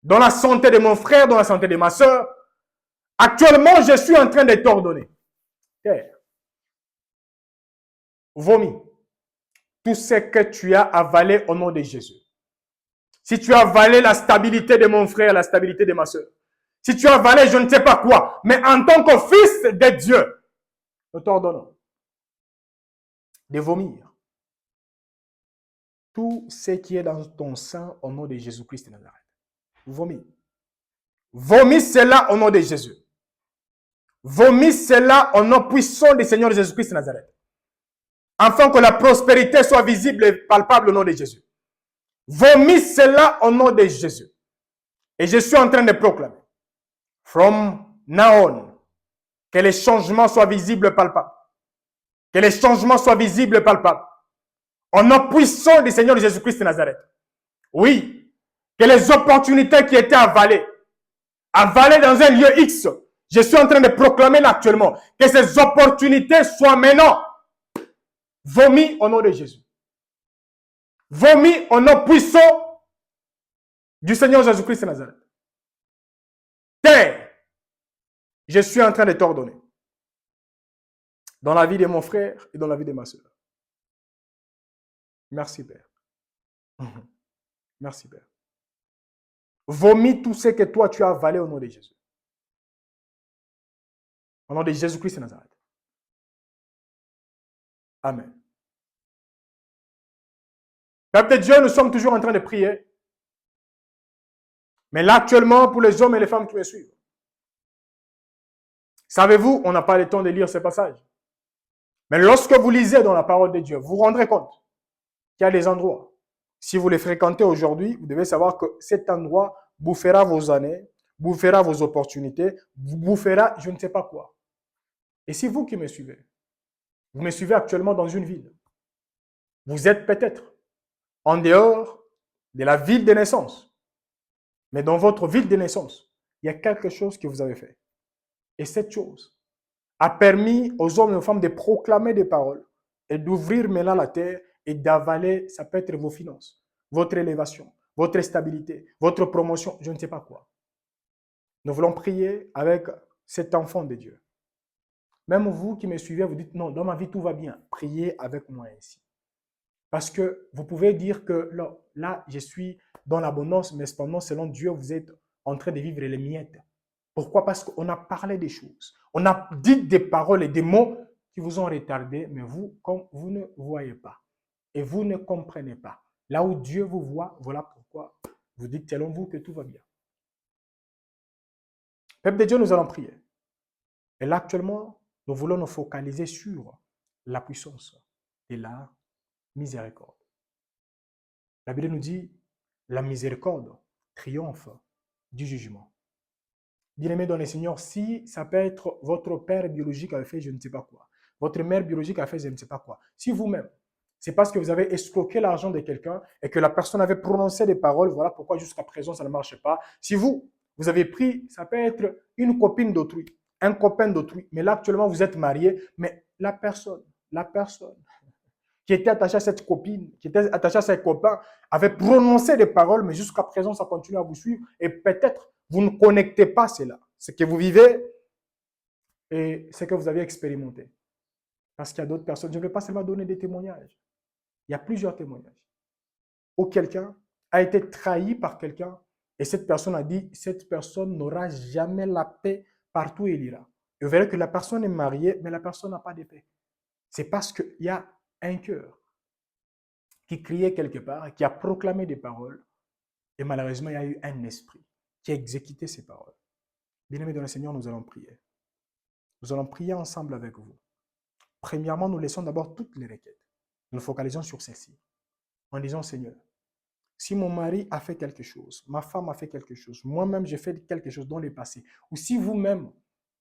dans la santé de mon frère, dans la santé de ma soeur, actuellement, je suis en train de t'ordonner. Terre, vomis tout ce que tu as avalé au nom de Jésus. Si tu as avalé la stabilité de mon frère, la stabilité de ma soeur, si tu as avalé je ne sais pas quoi, mais en tant que fils de Dieu, nous t'ordonnons de vomir tout ce qui est dans ton sang au nom de Jésus-Christ de Nazareth. Vomis. Vomis cela au nom de Jésus. Vomis cela au nom puissant du Seigneur Jésus-Christ de Nazareth. Afin que la prospérité soit visible et palpable au nom de Jésus. Vomis cela au nom de Jésus. Et je suis en train de proclamer, from now on, que les changements soient visibles, palpables. Que les changements soient visibles, palpables. Au nom puissant du Seigneur Jésus-Christ de Nazareth. Oui, que les opportunités qui étaient avalées dans un lieu X, je suis en train de proclamer là actuellement, que ces opportunités soient maintenant vomies au nom de Jésus. Vomies au nom puissant du Seigneur Jésus-Christ de Nazareth. Terre, je suis en train de t'ordonner dans la vie de mon frère et dans la vie de ma soeur. Merci, Père. Merci, Père. Vomis tout ce que toi, tu as avalé au nom de Jésus. Au nom de Jésus-Christ de Nazareth. Amen. Peuple de Dieu, nous sommes toujours en train de prier. Mais là, actuellement, pour les hommes et les femmes qui me suivent, savez-vous, on n'a pas le temps de lire ces passages. Mais lorsque vous lisez dans la parole de Dieu, vous vous rendrez compte qu'il y a des endroits. Si vous les fréquentez aujourd'hui, vous devez savoir que cet endroit bouffera vos années, bouffera vos opportunités, bouffera je ne sais pas quoi. Et si vous qui me suivez, vous me suivez actuellement dans une ville, vous êtes peut-être en dehors de la ville de naissance, mais dans votre ville de naissance, il y a quelque chose que vous avez fait. Et cette chose a permis aux hommes et aux femmes de proclamer des paroles et d'ouvrir maintenant la terre et d'avaler, ça peut être vos finances, votre élévation, votre stabilité, votre promotion, je ne sais pas quoi. Nous voulons prier avec cet enfant de Dieu. Même vous qui me suivez, vous dites, non, dans ma vie, tout va bien. Priez avec moi ainsi. Parce que vous pouvez dire que là je suis dans l'abondance, mais cependant, selon Dieu, vous êtes en train de vivre les miettes. Pourquoi? Parce qu'on a parlé des choses. On a dit des paroles et des mots qui vous ont retardé, mais vous, comme vous ne voyez pas et vous ne comprenez pas. Là où Dieu vous voit, voilà pourquoi vous dites selon vous que tout va bien. Peuple de Dieu, nous allons prier. Et là, actuellement, nous voulons nous focaliser sur la puissance de la miséricorde. La Bible nous dit, la miséricorde triomphe du jugement. Bien-aimé dans le Seigneur, si ça peut être votre père biologique a fait je ne sais pas quoi, votre mère biologique a fait je ne sais pas quoi, si vous-même, c'est parce que vous avez escroqué l'argent de quelqu'un et que la personne avait prononcé des paroles, voilà pourquoi jusqu'à présent ça ne marche pas. Si vous avez pris, ça peut être une copine d'autrui, un copain d'autrui, mais là actuellement vous êtes marié, mais la personne qui était attachée à cette copine, qui était attachée à ses copains, avait prononcé des paroles, mais jusqu'à présent ça continue à vous suivre et peut-être vous ne connectez pas cela, ce que vous vivez et ce que vous avez expérimenté. Parce qu'il y a d'autres personnes, je ne vais pas seulement donner des témoignages. Il y a plusieurs témoignages où quelqu'un a été trahi par quelqu'un et cette personne a dit, cette personne n'aura jamais la paix partout où il ira. Et vous verrez que la personne est mariée, mais la personne n'a pas de paix. C'est parce qu'il y a un cœur qui criait quelque part, qui a proclamé des paroles et malheureusement, il y a eu un esprit qui a exécuté ces paroles. Bien-aimés dans le Seigneur, nous allons prier. Nous allons prier ensemble avec vous. Premièrement, nous laissons d'abord toutes les requêtes. Nous nous focalisons sur celles-ci. En disant, Seigneur, si mon mari a fait quelque chose, ma femme a fait quelque chose, moi-même j'ai fait quelque chose dans le passé, ou si vous-même,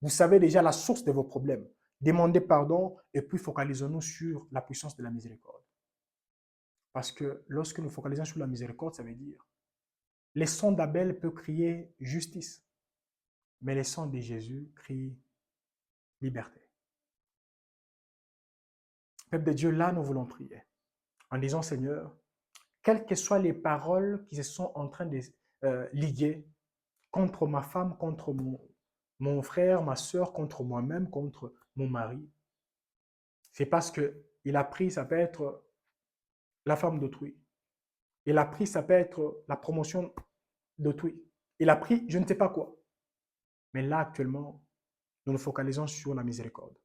vous savez déjà la source de vos problèmes, demandez pardon et puis focalisons-nous sur la puissance de la miséricorde. Parce que lorsque nous focalisons sur la miséricorde, ça veut dire le sang d'Abel peut crier justice, mais le sang de Jésus crie liberté. Peuple de Dieu, là, nous voulons prier en disant, Seigneur, quelles que soient les paroles qui se sont en train de liguer contre ma femme, contre mon frère, ma soeur, contre moi-même, contre mon mari, c'est parce qu'il a pris, ça peut être la femme d'autrui. Il a pris, ça peut être la promotion d'autrui. Il a pris, je ne sais pas quoi. Mais là, actuellement, nous nous focalisons sur la miséricorde.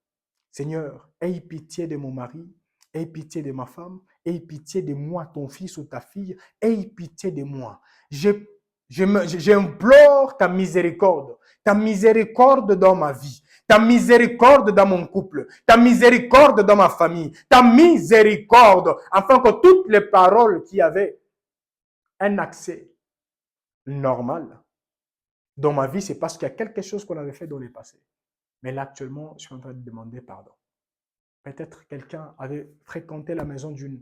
Seigneur, aie pitié de mon mari, aie pitié de ma femme, aie pitié de moi, ton fils ou ta fille, aie pitié de moi. J'implore ta miséricorde dans ma vie, ta miséricorde dans mon couple, ta miséricorde dans ma famille, ta miséricorde, afin que toutes les paroles qui avaient un accès normal dans ma vie, c'est parce qu'il y a quelque chose qu'on avait fait dans le passé. Mais là, actuellement, je suis en train de demander pardon. Peut-être quelqu'un avait fréquenté la maison d'une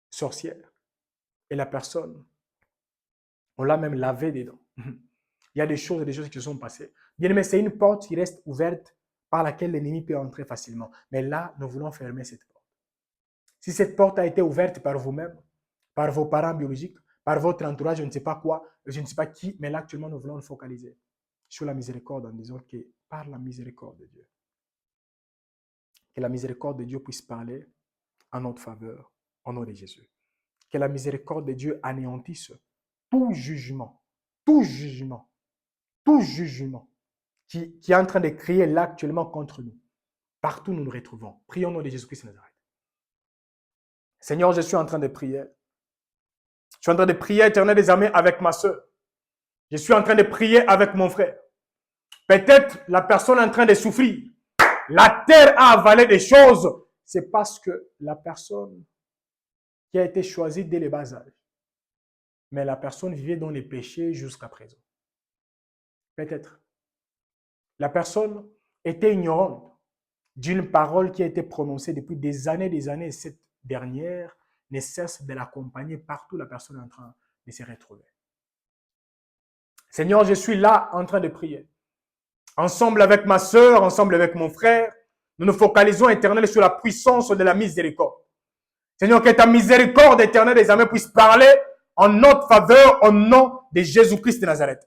sorcière et la personne, on l'a même lavé des dents. Il y a des choses qui se sont passées. Bien aimé, c'est une porte qui reste ouverte par laquelle l'ennemi peut entrer facilement. Mais là, nous voulons fermer cette porte. Si cette porte a été ouverte par vous-même, par vos parents biologiques, par votre entourage, je ne sais pas quoi, je ne sais pas qui, mais là, actuellement, nous voulons nous focaliser sur la miséricorde en disant que par la miséricorde de Dieu, que la miséricorde de Dieu puisse parler en notre faveur, au nom de Jésus. Que la miséricorde de Dieu anéantisse tout jugement, tout jugement, tout jugement qui est en train de crier là actuellement contre nous. Partout où nous nous retrouvons. Prions au nom de Jésus-Christ de Nazareth. Seigneur, je suis en train de prier. Je suis en train de prier, Éternel des armées, avec ma soeur. Je suis en train de prier avec mon frère. Peut-être la personne est en train de souffrir. La terre a avalé des choses. C'est parce que la personne qui a été choisie dès le bas âge. Mais la personne vivait dans les péchés jusqu'à présent. Peut-être. La personne était ignorante d'une parole qui a été prononcée depuis des années, et cette dernière ne cesse de l'accompagner partout où la personne est en train de se retrouver. Seigneur, je suis là en train de prier. Ensemble avec ma soeur, ensemble avec mon frère, nous nous focalisons, Éternel, sur la puissance de la miséricorde. Seigneur, que ta miséricorde, Éternel, des armées puisse parler en notre faveur, au nom de Jésus-Christ de Nazareth.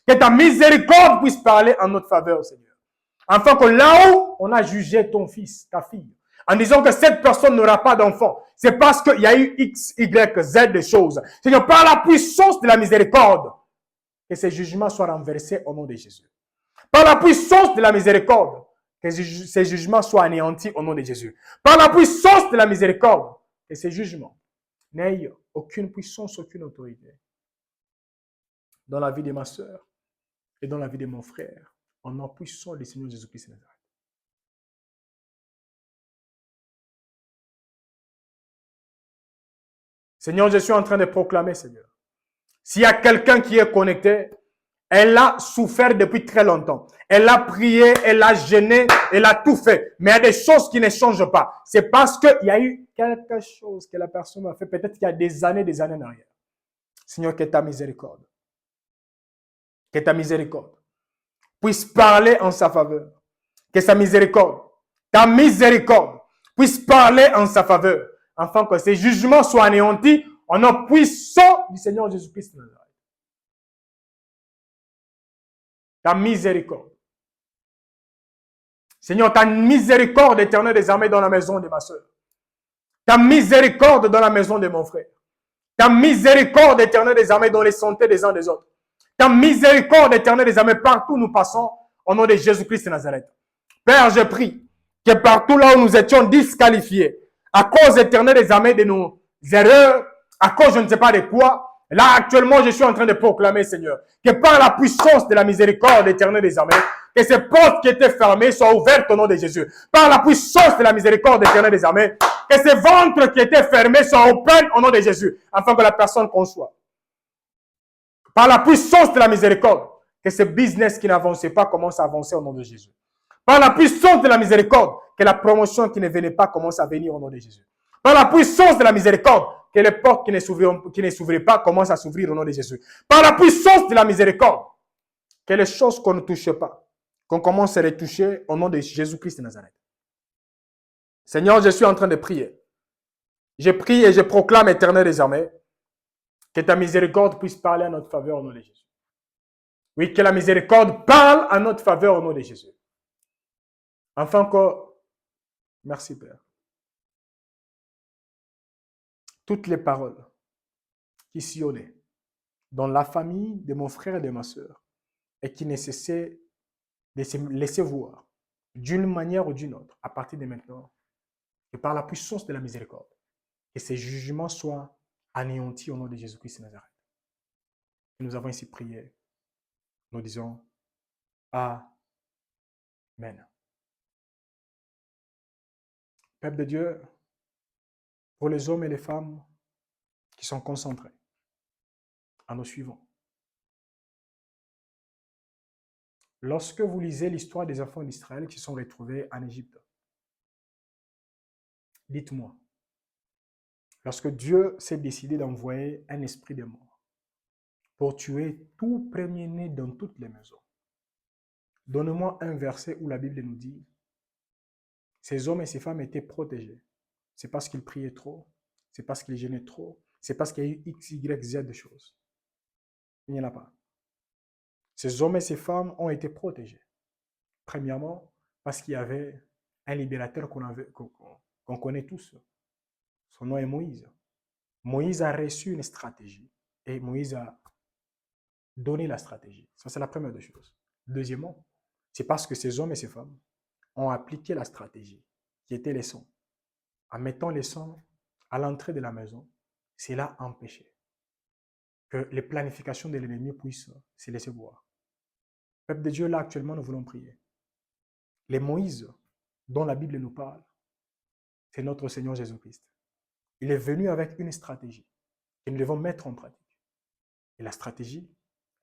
Que ta miséricorde puisse parler en notre faveur, Seigneur. Afin que là où on a jugé ton fils, ta fille, en disant que cette personne n'aura pas d'enfant, c'est parce qu'il y a eu X, Y, Z de choses. Seigneur, par la puissance de la miséricorde, que ces jugements soient renversés au nom de Jésus. Par la puissance de la miséricorde, que ces jugements soient anéantis au nom de Jésus. Par la puissance de la miséricorde, que ces jugements n'aient aucune puissance, aucune autorité dans la vie de ma soeur et dans la vie de mon frère, en nom puissant du Seigneur Jésus-Christ de Nazareth. Seigneur, je suis en train de proclamer, Seigneur. S'il y a quelqu'un qui est connecté, elle a souffert depuis très longtemps. Elle a prié, elle a gêné, elle a tout fait. Mais il y a des choses qui ne changent pas. C'est parce qu'il y a eu quelque chose que la personne a fait, peut-être qu'il y a des années en arrière. Seigneur, que ta miséricorde puisse parler en sa faveur. Que sa miséricorde, ta miséricorde, puisse parler en sa faveur. Afin que ces jugements soient anéantis en nom puissant du Seigneur Jésus-Christ. Ta miséricorde. Seigneur, ta miséricorde éternelle des armées dans la maison de ma soeur. Ta miséricorde dans la maison de mon frère. Ta miséricorde éternelle des armées dans les santé des uns des autres. Ta miséricorde éternelle des armées partout où nous passons au nom de Jésus-Christ de Nazareth. Père, je prie que partout là où nous étions disqualifiés, à cause éternelle des armées de nos erreurs, à cause je ne sais pas de quoi, là actuellement je suis en train de proclamer, Seigneur, que par la puissance de la miséricorde éternelle des armées, que ces portes qui étaient fermées soient ouvertes au nom de Jésus. Par la puissance de la miséricorde éternelle des armées, que ces ventres qui étaient fermés soient ouverts au nom de Jésus, afin que la personne conçoive. Par la puissance de la miséricorde, que ce business qui n'avançait pas commence à avancer au nom de Jésus. Par la puissance de la miséricorde, que la promotion qui ne venait pas commence à venir au nom de Jésus. Par la puissance de la miséricorde, que les portes qui ne s'ouvraient pas commencent à s'ouvrir au nom de Jésus. Par la puissance de la miséricorde, que les choses qu'on ne touche pas, qu'on commence à les toucher au nom de Jésus-Christ de Nazareth. Seigneur, je suis en train de prier. Je prie et je proclame, Éternel des armées, que ta miséricorde puisse parler à notre faveur au nom de Jésus. Oui, que la miséricorde parle à notre faveur au nom de Jésus. Enfin encore, merci Père. Toutes les paroles qui sillonnaient dans la famille de mon frère et de ma soeur et qui ne cessaient de se laisser voir d'une manière ou d'une autre à partir de maintenant, et par la puissance de la miséricorde, que ces jugements soient anéantis au nom de Jésus-Christ de Nazareth. Et nous avons ici prié. Nous disons Amen. Peuple de Dieu, pour les hommes et les femmes qui sont concentrés, à nous suivons. Lorsque vous lisez l'histoire des enfants d'Israël qui se sont retrouvés en Égypte, dites-moi, lorsque Dieu s'est décidé d'envoyer un esprit de mort pour tuer tout premier-né dans toutes les maisons, donnez-moi un verset où la Bible nous dit, ces hommes et ces femmes étaient protégés. C'est parce qu'ils priaient trop, c'est parce qu'ils gênaient trop, c'est parce qu'il y a eu X, Y, Z de choses. Il n'y en a pas. Ces hommes et ces femmes ont été protégés. Premièrement, parce qu'il y avait un libérateur qu'on connaît tous. Son nom est Moïse. Moïse a reçu une stratégie et Moïse a donné la stratégie. Ça, c'est la première des choses. Deuxièmement, c'est parce que ces hommes et ces femmes ont appliqué la stratégie qui était les sons. En mettant les sons à l'entrée de la maison, cela a empêché que les planifications de l'ennemi puissent se laisser voir. Peuple de Dieu, là actuellement, nous voulons prier. Les Moïse dont la Bible nous parle, c'est notre Seigneur Jésus-Christ. Il est venu avec une stratégie que nous devons mettre en pratique. Et la stratégie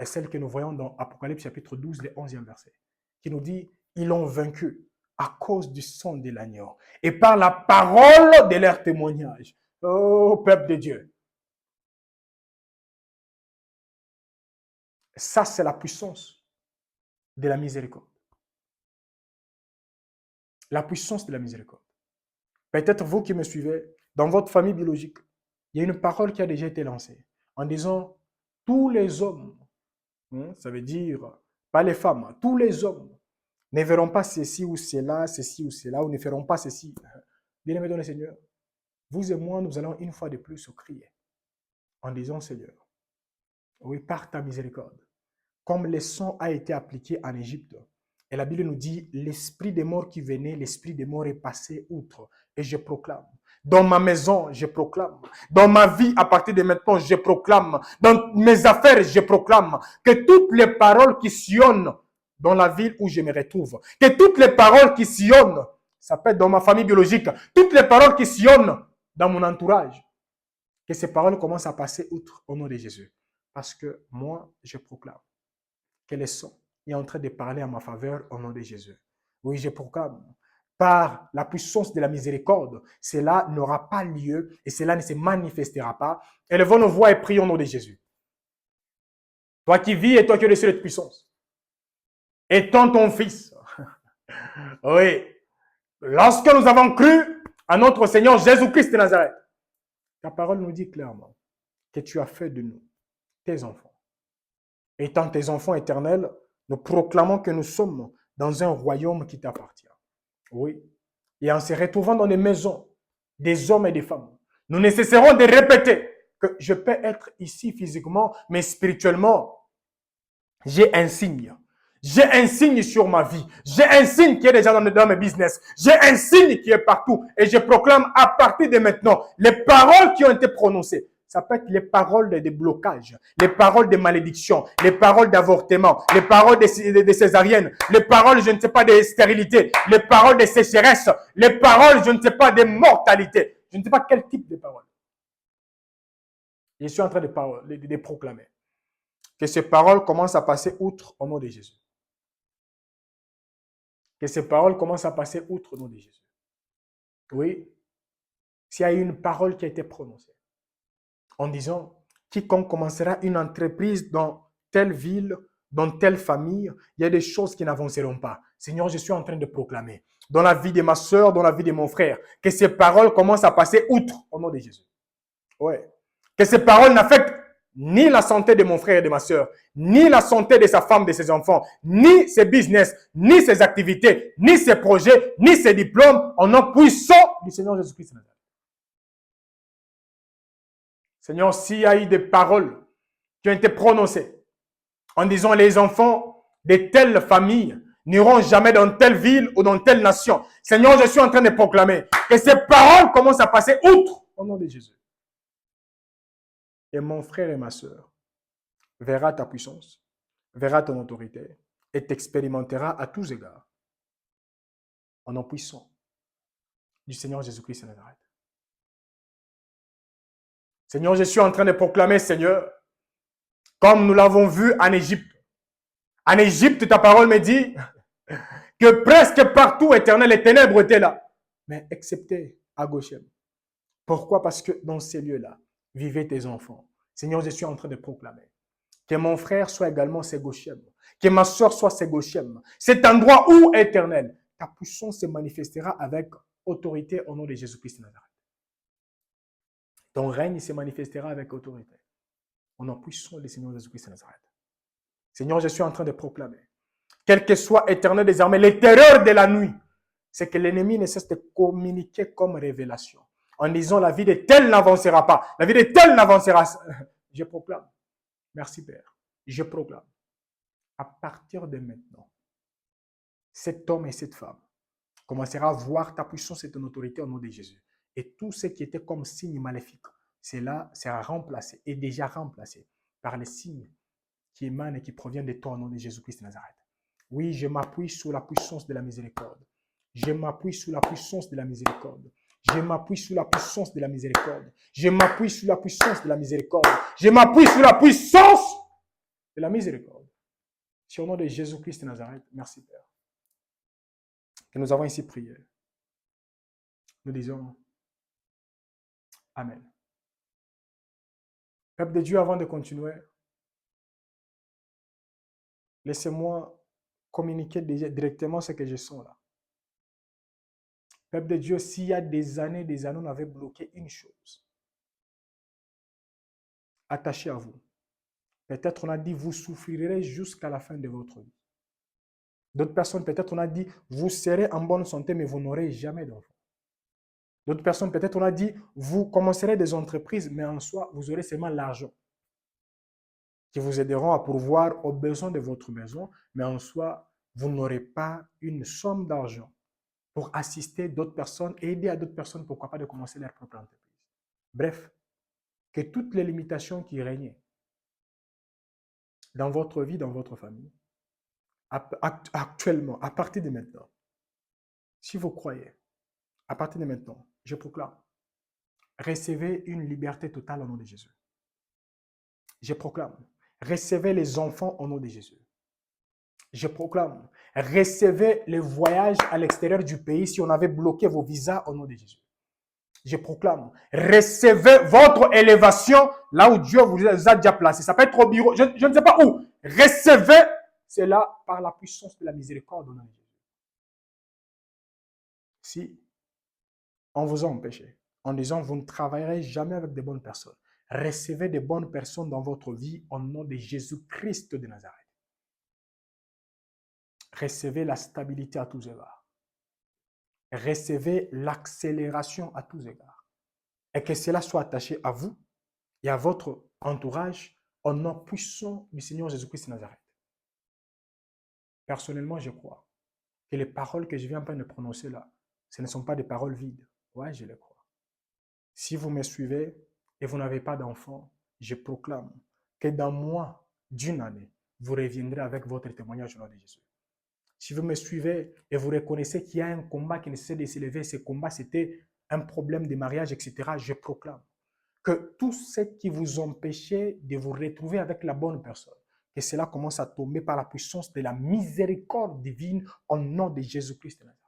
est celle que nous voyons dans Apocalypse chapitre 12, le 11e verset, qui nous dit, ils l'ont vaincu à cause du sang de l'agneau et par la parole de leur témoignage. Oh, peuple de Dieu. Ça, c'est la puissance de la miséricorde. La puissance de la miséricorde. Peut-être vous qui me suivez, dans votre famille biologique, il y a une parole qui a déjà été lancée en disant, tous les hommes, ça veut dire, pas les femmes, tous les hommes ne verront pas ceci ou cela, ou ne feront pas ceci. Bien-aimé dans le Seigneur, vous et moi, nous allons une fois de plus crier en disant, Seigneur, oui, par ta miséricorde, comme le sang a été appliqué en Égypte, et la Bible nous dit, l'esprit des morts qui venait, l'esprit des morts est passé outre. Et je proclame, dans ma maison, je proclame, dans ma vie, à partir de maintenant, je proclame, dans mes affaires, je proclame, que toutes les paroles qui sillonnent dans la ville où je me retrouve, que toutes les paroles qui sillonnent, ça peut être dans ma famille biologique, toutes les paroles qui sillonnent dans mon entourage, que ces paroles commencent à passer outre au nom de Jésus. Parce que moi, je proclame que le sang est en train de parler en ma faveur au nom de Jésus. Oui, je proclame, par la puissance de la miséricorde, cela n'aura pas lieu et cela ne se manifestera pas. Élevons nos voix et prions au nom de Jésus. Toi qui vis et toi qui as reçu cette puissance, étant ton fils. Oui, lorsque nous avons cru à notre Seigneur Jésus-Christ de Nazareth, ta parole nous dit clairement que tu as fait de nous tes enfants. Étant tes enfants éternels, nous proclamons que nous sommes dans un royaume qui t'appartient. Oui. Et en se retrouvant dans les maisons des hommes et des femmes, nous ne cesserons de répéter que je peux être ici physiquement, mais spirituellement, j'ai un signe. J'ai un signe sur ma vie. J'ai un signe qui est déjà dans mes business. J'ai un signe qui est partout. Et je proclame à partir de maintenant, les paroles qui ont été prononcées, ça peut être les paroles de blocage, les paroles de malédiction, les paroles d'avortement, les paroles de césarienne, les paroles, je ne sais pas, de stérilité, les paroles de sécheresse, les paroles, je ne sais pas, de mortalité. Je ne sais pas quel type de paroles. Je suis en train de proclamer que ces paroles commencent à passer outre au nom de Jésus. Que ces paroles commencent à passer outre au nom de Jésus. Oui, s'il y a une parole qui a été prononcée en disant, quiconque commencera une entreprise dans telle ville, dans telle famille, il y a des choses qui n'avanceront pas. Seigneur, je suis en train de proclamer, dans la vie de ma soeur, dans la vie de mon frère, que ces paroles commencent à passer outre au nom de Jésus. Ouais. Que ces paroles n'affectent ni la santé de mon frère et de ma soeur, ni la santé de sa femme, de ses enfants, ni ses business, ni ses activités, ni ses projets, ni ses diplômes, en nom puissant du Seigneur Jésus-Christ. Seigneur, s'il y a eu des paroles qui ont été prononcées en disant les enfants de telle famille n'iront jamais dans telle ville ou dans telle nation, Seigneur, je suis en train de proclamer que ces paroles commencent à passer outre au nom de Jésus. Et mon frère et ma soeur verra ta puissance, verra ton autorité et t'expérimentera à tous égards en nom puissant du Seigneur Jésus-Christ de Nazareth. Seigneur, je suis en train de proclamer, Seigneur, comme nous l'avons vu en Égypte, En Égypte, ta parole me dit que presque partout, Éternel, les ténèbres étaient là. Mais excepté à Goshen. Pourquoi? Parce que dans ces lieux-là, vivaient tes enfants. Seigneur, je suis en train de proclamer que mon frère soit également Ségochem, que ma soeur soit Ségochem. Cet endroit où, Éternel, ta puissance se manifestera avec autorité au nom de Jésus-Christ de Nazareth. Ton règne se manifestera avec autorité au nom puissant du Seigneur Jésus-Christ de Nazareth. Seigneur, je suis en train de proclamer, quel que soit Éternel des armées, les terreurs de la nuit, c'est que l'ennemi ne cesse de communiquer comme révélation en disant la vie de tel n'avancera pas, la vie de tel n'avancera. Je proclame. Merci Père. Je proclame. À partir de maintenant, cet homme et cette femme commencera à voir ta puissance et ton autorité au nom de Jésus. Et tout ce qui était comme signe maléfique, cela sera remplacé et déjà remplacé par les signes qui émanent et qui proviennent de toi au nom de Jésus-Christ de Nazareth. Oui, je m'appuie sur la puissance de la miséricorde. Je m'appuie sur la puissance de la miséricorde. Je m'appuie sur la puissance de la miséricorde. Je m'appuie sur la puissance de la miséricorde. Je m'appuie sur la puissance de la miséricorde. Sur le nom de Jésus-Christ de Nazareth, merci Père. Que nous avons ici prié. Nous disons Amen. Peuple de Dieu, avant de continuer, laissez-moi communiquer directement ce que je sens là. Peuple de Dieu, s'il y a des années, on avait bloqué une chose. Attaché à vous. Peut-être on a dit, vous souffrirez jusqu'à la fin de votre vie. D'autres personnes, peut-être on a dit, vous serez en bonne santé, mais vous n'aurez jamais d'enfant. D'autres personnes, peut-être on a dit, vous commencerez des entreprises, mais en soi, vous aurez seulement l'argent qui vous aideront à pourvoir aux besoins de votre maison, mais en soi, vous n'aurez pas une somme d'argent pour assister d'autres personnes et aider à d'autres personnes, pourquoi pas, de commencer leur propre entreprise. Bref, que toutes les limitations qui régnaient dans votre vie, dans votre famille, actuellement, à partir de maintenant, si vous croyez, à partir de maintenant, je proclame, recevez une liberté totale au nom de Jésus. Je proclame, recevez les enfants au nom de Jésus. Je proclame, recevez les voyages à l'extérieur du pays si on avait bloqué vos visas au nom de Jésus. Je proclame, recevez votre élévation là où Dieu vous a déjà placé. Ça peut être au bureau, je ne sais pas où. Recevez cela par la puissance de la miséricorde au nom de Jésus. Si on vous a empêché en disant vous ne travaillerez jamais avec de bonnes personnes, recevez de bonnes personnes dans votre vie au nom de Jésus-Christ de Nazareth. Recevez la stabilité à tous égards. Recevez l'accélération à tous égards. Et que cela soit attaché à vous et à votre entourage au nom puissant du Seigneur Jésus-Christ de Nazareth. Personnellement, je crois que les paroles que je viens de prononcer là, ce ne sont pas des paroles vides. Ouais, je les crois. Si vous me suivez et vous n'avez pas d'enfant, je proclame que dans moins d'une année, vous reviendrez avec votre témoignage au nom de Jésus. Si vous me suivez et vous reconnaissez qu'il y a un combat qui ne cesse de s'élever, ce combat c'était un problème de mariage, etc., je proclame que tout ce qui vous empêchait de vous retrouver avec la bonne personne, que cela commence à tomber par la puissance de la miséricorde divine au nom de Jésus-Christ de Nazareth.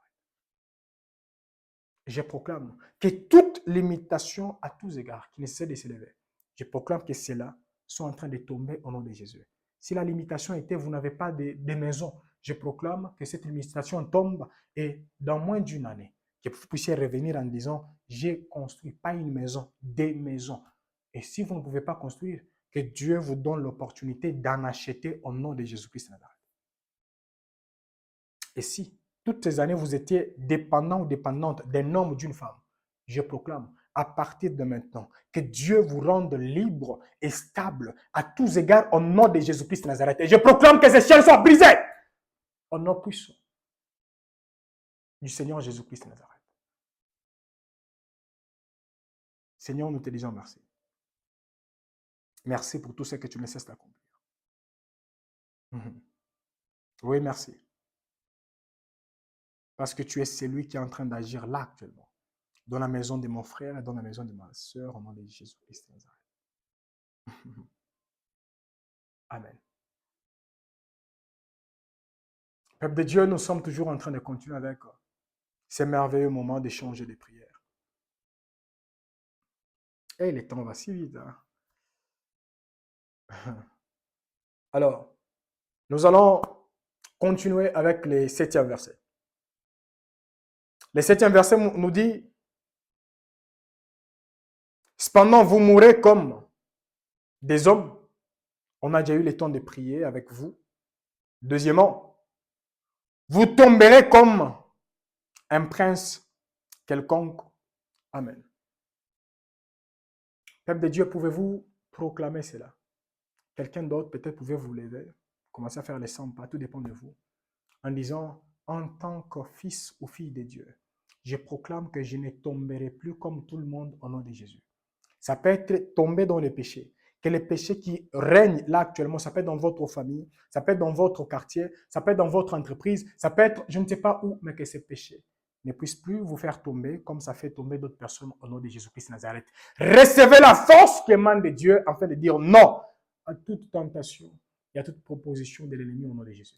Je proclame que toute limitation à tous égards qui ne cesse de s'élever, je proclame que cela sont en train de tomber au nom de Jésus. Si la limitation était vous n'avez pas de maison, je proclame que cette limitation tombe et dans moins d'une année, que vous puissiez revenir en disant j'ai construit pas une maison, des maisons. Et si vous ne pouvez pas construire, que Dieu vous donne l'opportunité d'en acheter au nom de Jésus-Christ. Et si toutes ces années vous étiez dépendant ou dépendante d'un homme ou d'une femme, je proclame à partir de maintenant que Dieu vous rende libre et stable à tous égards au nom de Jésus-Christ de Nazareth. Et je proclame que ces chaînes soient brisées au nom puissant du Seigneur Jésus-Christ de Nazareth. Seigneur, nous te disons merci. Merci pour tout ce que tu ne cesses d'accomplir. Oui, merci. Parce que tu es celui qui est en train d'agir là actuellement, dans la maison de mon frère et dans la maison de ma soeur, au nom de Jésus-Christ de Nazareth. Amen. Peuple de Dieu, nous sommes toujours en train de continuer avec ces merveilleux moments d'échange et de prière. Et le temps va si vite. Alors, nous allons continuer avec les 7e versets. Le 7e verset nous dit, cependant, vous mourrez comme des hommes. On a déjà eu le temps de prier avec vous. Deuxièmement, vous tomberez comme un prince quelconque. Amen. Peuple de Dieu, pouvez-vous proclamer cela? Quelqu'un d'autre peut-être pouvait vous lever, commencer à faire les 100 pas, tout dépend de vous, en disant, en tant que fils ou fille de Dieu, je proclame que je ne tomberai plus comme tout le monde au nom de Jésus. Ça peut être tomber dans le péché. Que les péchés qui règnent là actuellement, ça peut être dans votre famille, ça peut être dans votre quartier, ça peut être dans votre entreprise, ça peut être, je ne sais pas où, mais que ces péchés ne puissent plus vous faire tomber comme ça fait tomber d'autres personnes au nom de Jésus-Christ de Nazareth. Recevez la force qui émane de Dieu afin de dire non à toute tentation et à toute proposition de l'ennemi au nom de Jésus.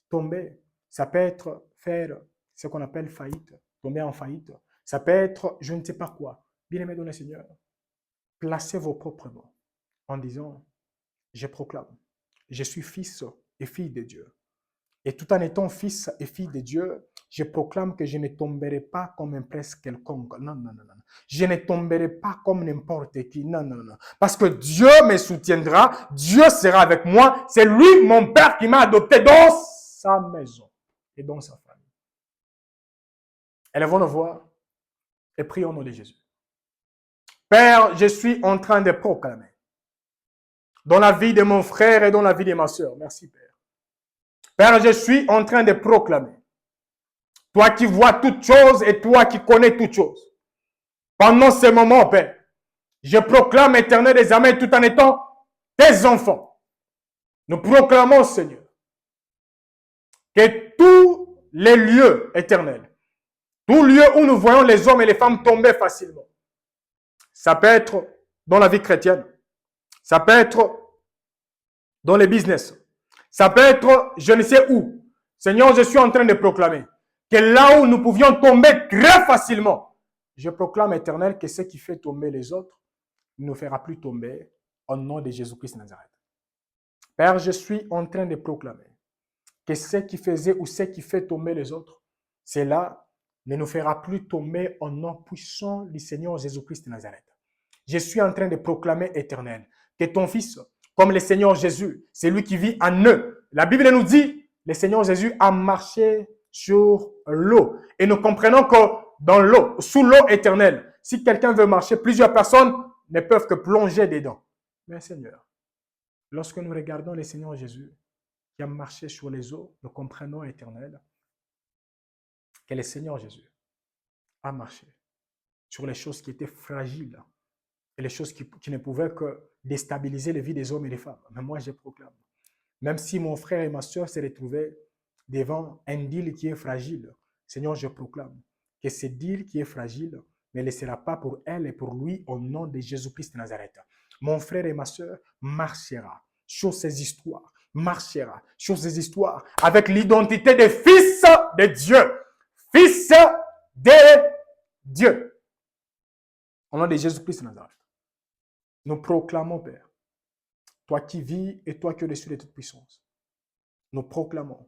Tomber, ça peut être faire ce qu'on appelle faillite, tomber en faillite. Ça peut être je ne sais pas quoi. Bien-aimé dans le Seigneur, placez vos propres mots en disant, je proclame, je suis fils et fille de Dieu. Et tout en étant fils et fille de Dieu, je proclame que je ne tomberai pas comme un prince quelconque. Non, non, non, non. Je ne tomberai pas comme n'importe qui. Non, non, non. Parce que Dieu me soutiendra, Dieu sera avec moi. C'est lui, mon Père, qui m'a adopté dans sa maison et dans sa famille. Élevons nos voix et prions au nom de Jésus. Père, je suis en train de proclamer dans la vie de mon frère et dans la vie de ma soeur. Merci, Père. Père, je suis en train de proclamer. Toi qui vois toutes choses et toi qui connais toutes choses. Pendant ce moment, Père, je proclame, Éternel des armées, tout en étant tes enfants. Nous proclamons, Seigneur, que tous les lieux éternels, tous lieux où nous voyons les hommes et les femmes tomber facilement, ça peut être dans la vie chrétienne, ça peut être dans les business, ça peut être je ne sais où. Seigneur, je suis en train de proclamer que là où nous pouvions tomber très facilement, je proclame, Éternel, que ce qui fait tomber les autres ne nous fera plus tomber au nom de Jésus-Christ de Nazareth. Père, je suis en train de proclamer que ce qui faisait ou ce qui fait tomber les autres, cela ne nous fera plus tomber au nom puissant du Seigneur Jésus-Christ de Nazareth. Je suis en train de proclamer, Éternel, que ton Fils, comme le Seigneur Jésus, c'est lui qui vit en eux. La Bible nous dit, le Seigneur Jésus a marché sur l'eau. Et nous comprenons que dans l'eau, sous l'eau éternelle, si quelqu'un veut marcher, plusieurs personnes ne peuvent que plonger dedans. Mais Seigneur, lorsque nous regardons le Seigneur Jésus qui a marché sur les eaux, nous comprenons, Éternel, que le Seigneur Jésus a marché sur les choses qui étaient fragiles et les choses qui ne pouvaient que déstabiliser les vies des hommes et des femmes. Mais moi, je proclame, même si mon frère et ma soeur se retrouvaient devant un deal qui est fragile, Seigneur, je proclame que ce deal qui est fragile ne le sera pas pour elle et pour lui au nom de Jésus-Christ de Nazareth. Mon frère et ma soeur marchera sur ces histoires, marchera sur ces histoires avec l'identité de fils de Dieu. Fils de Dieu. Au nom de Jésus-Christ de Nazareth. Nous proclamons, Père, toi qui vis et toi qui es au-dessus de toute puissance. Nous proclamons,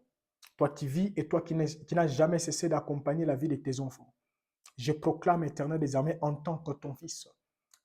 toi qui vis et toi qui n'as jamais cessé d'accompagner la vie de tes enfants. Je proclame, Éternel des armées, en tant que ton fils,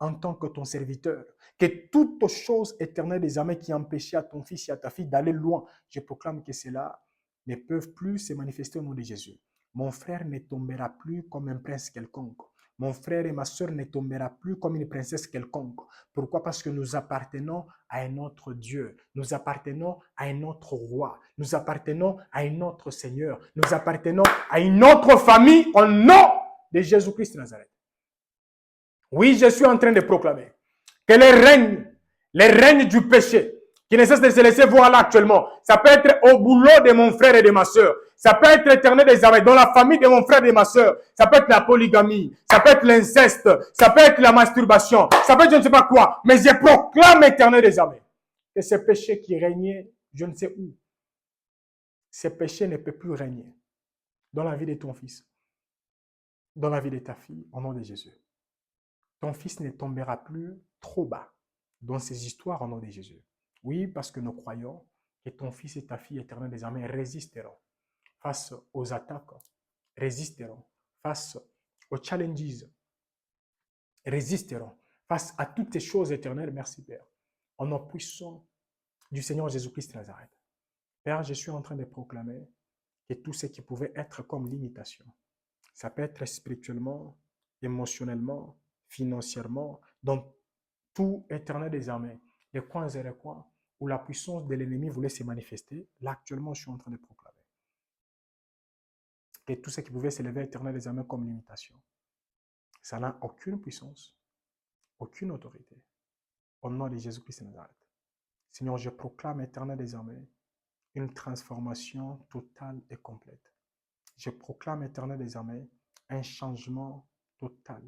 en tant que ton serviteur, que toutes choses, Éternel des armées, qui empêchaient à ton fils et à ta fille d'aller loin, je proclame que cela ne peuvent plus se manifester au nom de Jésus. Mon frère ne tombera plus comme un prince quelconque. Mon frère et ma soeur ne tombera plus comme une princesse quelconque. Pourquoi? Parce que nous appartenons à un autre Dieu. Nous appartenons à un autre roi. Nous appartenons à un autre Seigneur. Nous appartenons à une autre famille au nom de Jésus-Christ de Nazareth. Oui, je suis en train de proclamer que les règnes du péché, qui ne cessent de se laisser voir là actuellement, ça peut être au boulot de mon frère et de ma soeur, ça peut être Éternel des armées, dans la famille de mon frère et de ma soeur, ça peut être la polygamie, ça peut être l'inceste, ça peut être la masturbation, ça peut être je ne sais pas quoi, mais je proclame, Éternel des armées, que ces péchés qui régnaient, je ne sais où, ces péchés ne peuvent plus régner dans la vie de ton fils, dans la vie de ta fille, au nom de Jésus. Ton fils ne tombera plus trop bas dans ces histoires au nom de Jésus. Oui, parce que nous croyons que ton fils et ta fille éternelle désormais résisteront face aux attaques, résisteront face aux challenges, résisteront face à toutes ces choses éternelles. Merci Père. Au nom puissant du Seigneur Jésus-Christ de Nazareth. Père, je suis en train de proclamer que tout ce qui pouvait être comme limitation, ça peut être spirituellement, émotionnellement, financièrement, dans tout éternel des armées, les coins et les coins où la puissance de l'ennemi voulait se manifester. Là, actuellement, je suis en train de proclamer que tout ce qui pouvait s'élever éternel des armées comme limitation, ça n'a aucune puissance, aucune autorité. Au nom de Jésus-Christ de Nazareth. Seigneur, je proclame éternel des armées une transformation totale et complète. Je proclame éternel des armées un changement total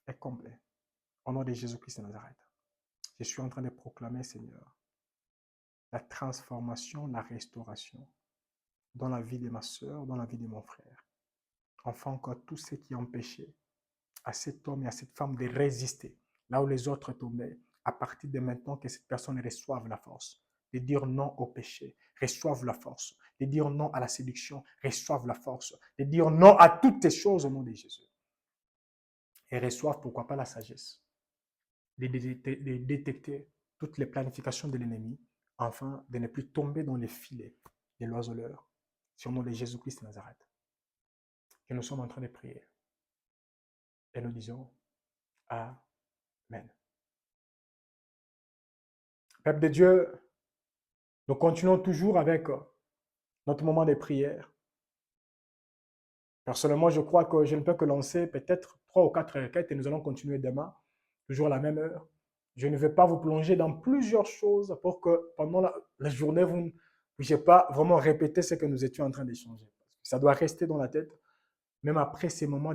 et complet. Au nom de Jésus-Christ de Nazareth. Je suis en train de proclamer, Seigneur, la transformation, la restauration dans la vie de ma soeur, dans la vie de mon frère. Enfin, encore tout ce qui empêchait à cet homme et à cette femme de résister, là où les autres tombaient, à partir de maintenant que cette personne reçoive la force de dire non au péché, reçoive la force, de dire non à la séduction, reçoive la force, de dire non à toutes ces choses au nom de Jésus. Et reçoivent, pourquoi pas, la sagesse de détecter toutes les planifications de l'ennemi, afin de ne plus tomber dans les filets de l'oiseleur, sur le nom de Jésus-Christ de Nazareth. Que nous sommes en train de prier. Et nous disons Amen. Peuple de Dieu, nous continuons toujours avec notre moment de prière. Personnellement, je crois que je ne peux que lancer peut-être 3 ou 4 requêtes et nous allons continuer demain, toujours à la même heure. Je ne vais pas vous plonger dans plusieurs choses pour que pendant la journée, vous ne puissiez pas vraiment répéter ce que nous étions en train d'échanger. Ça doit rester dans la tête. Même après ces moments,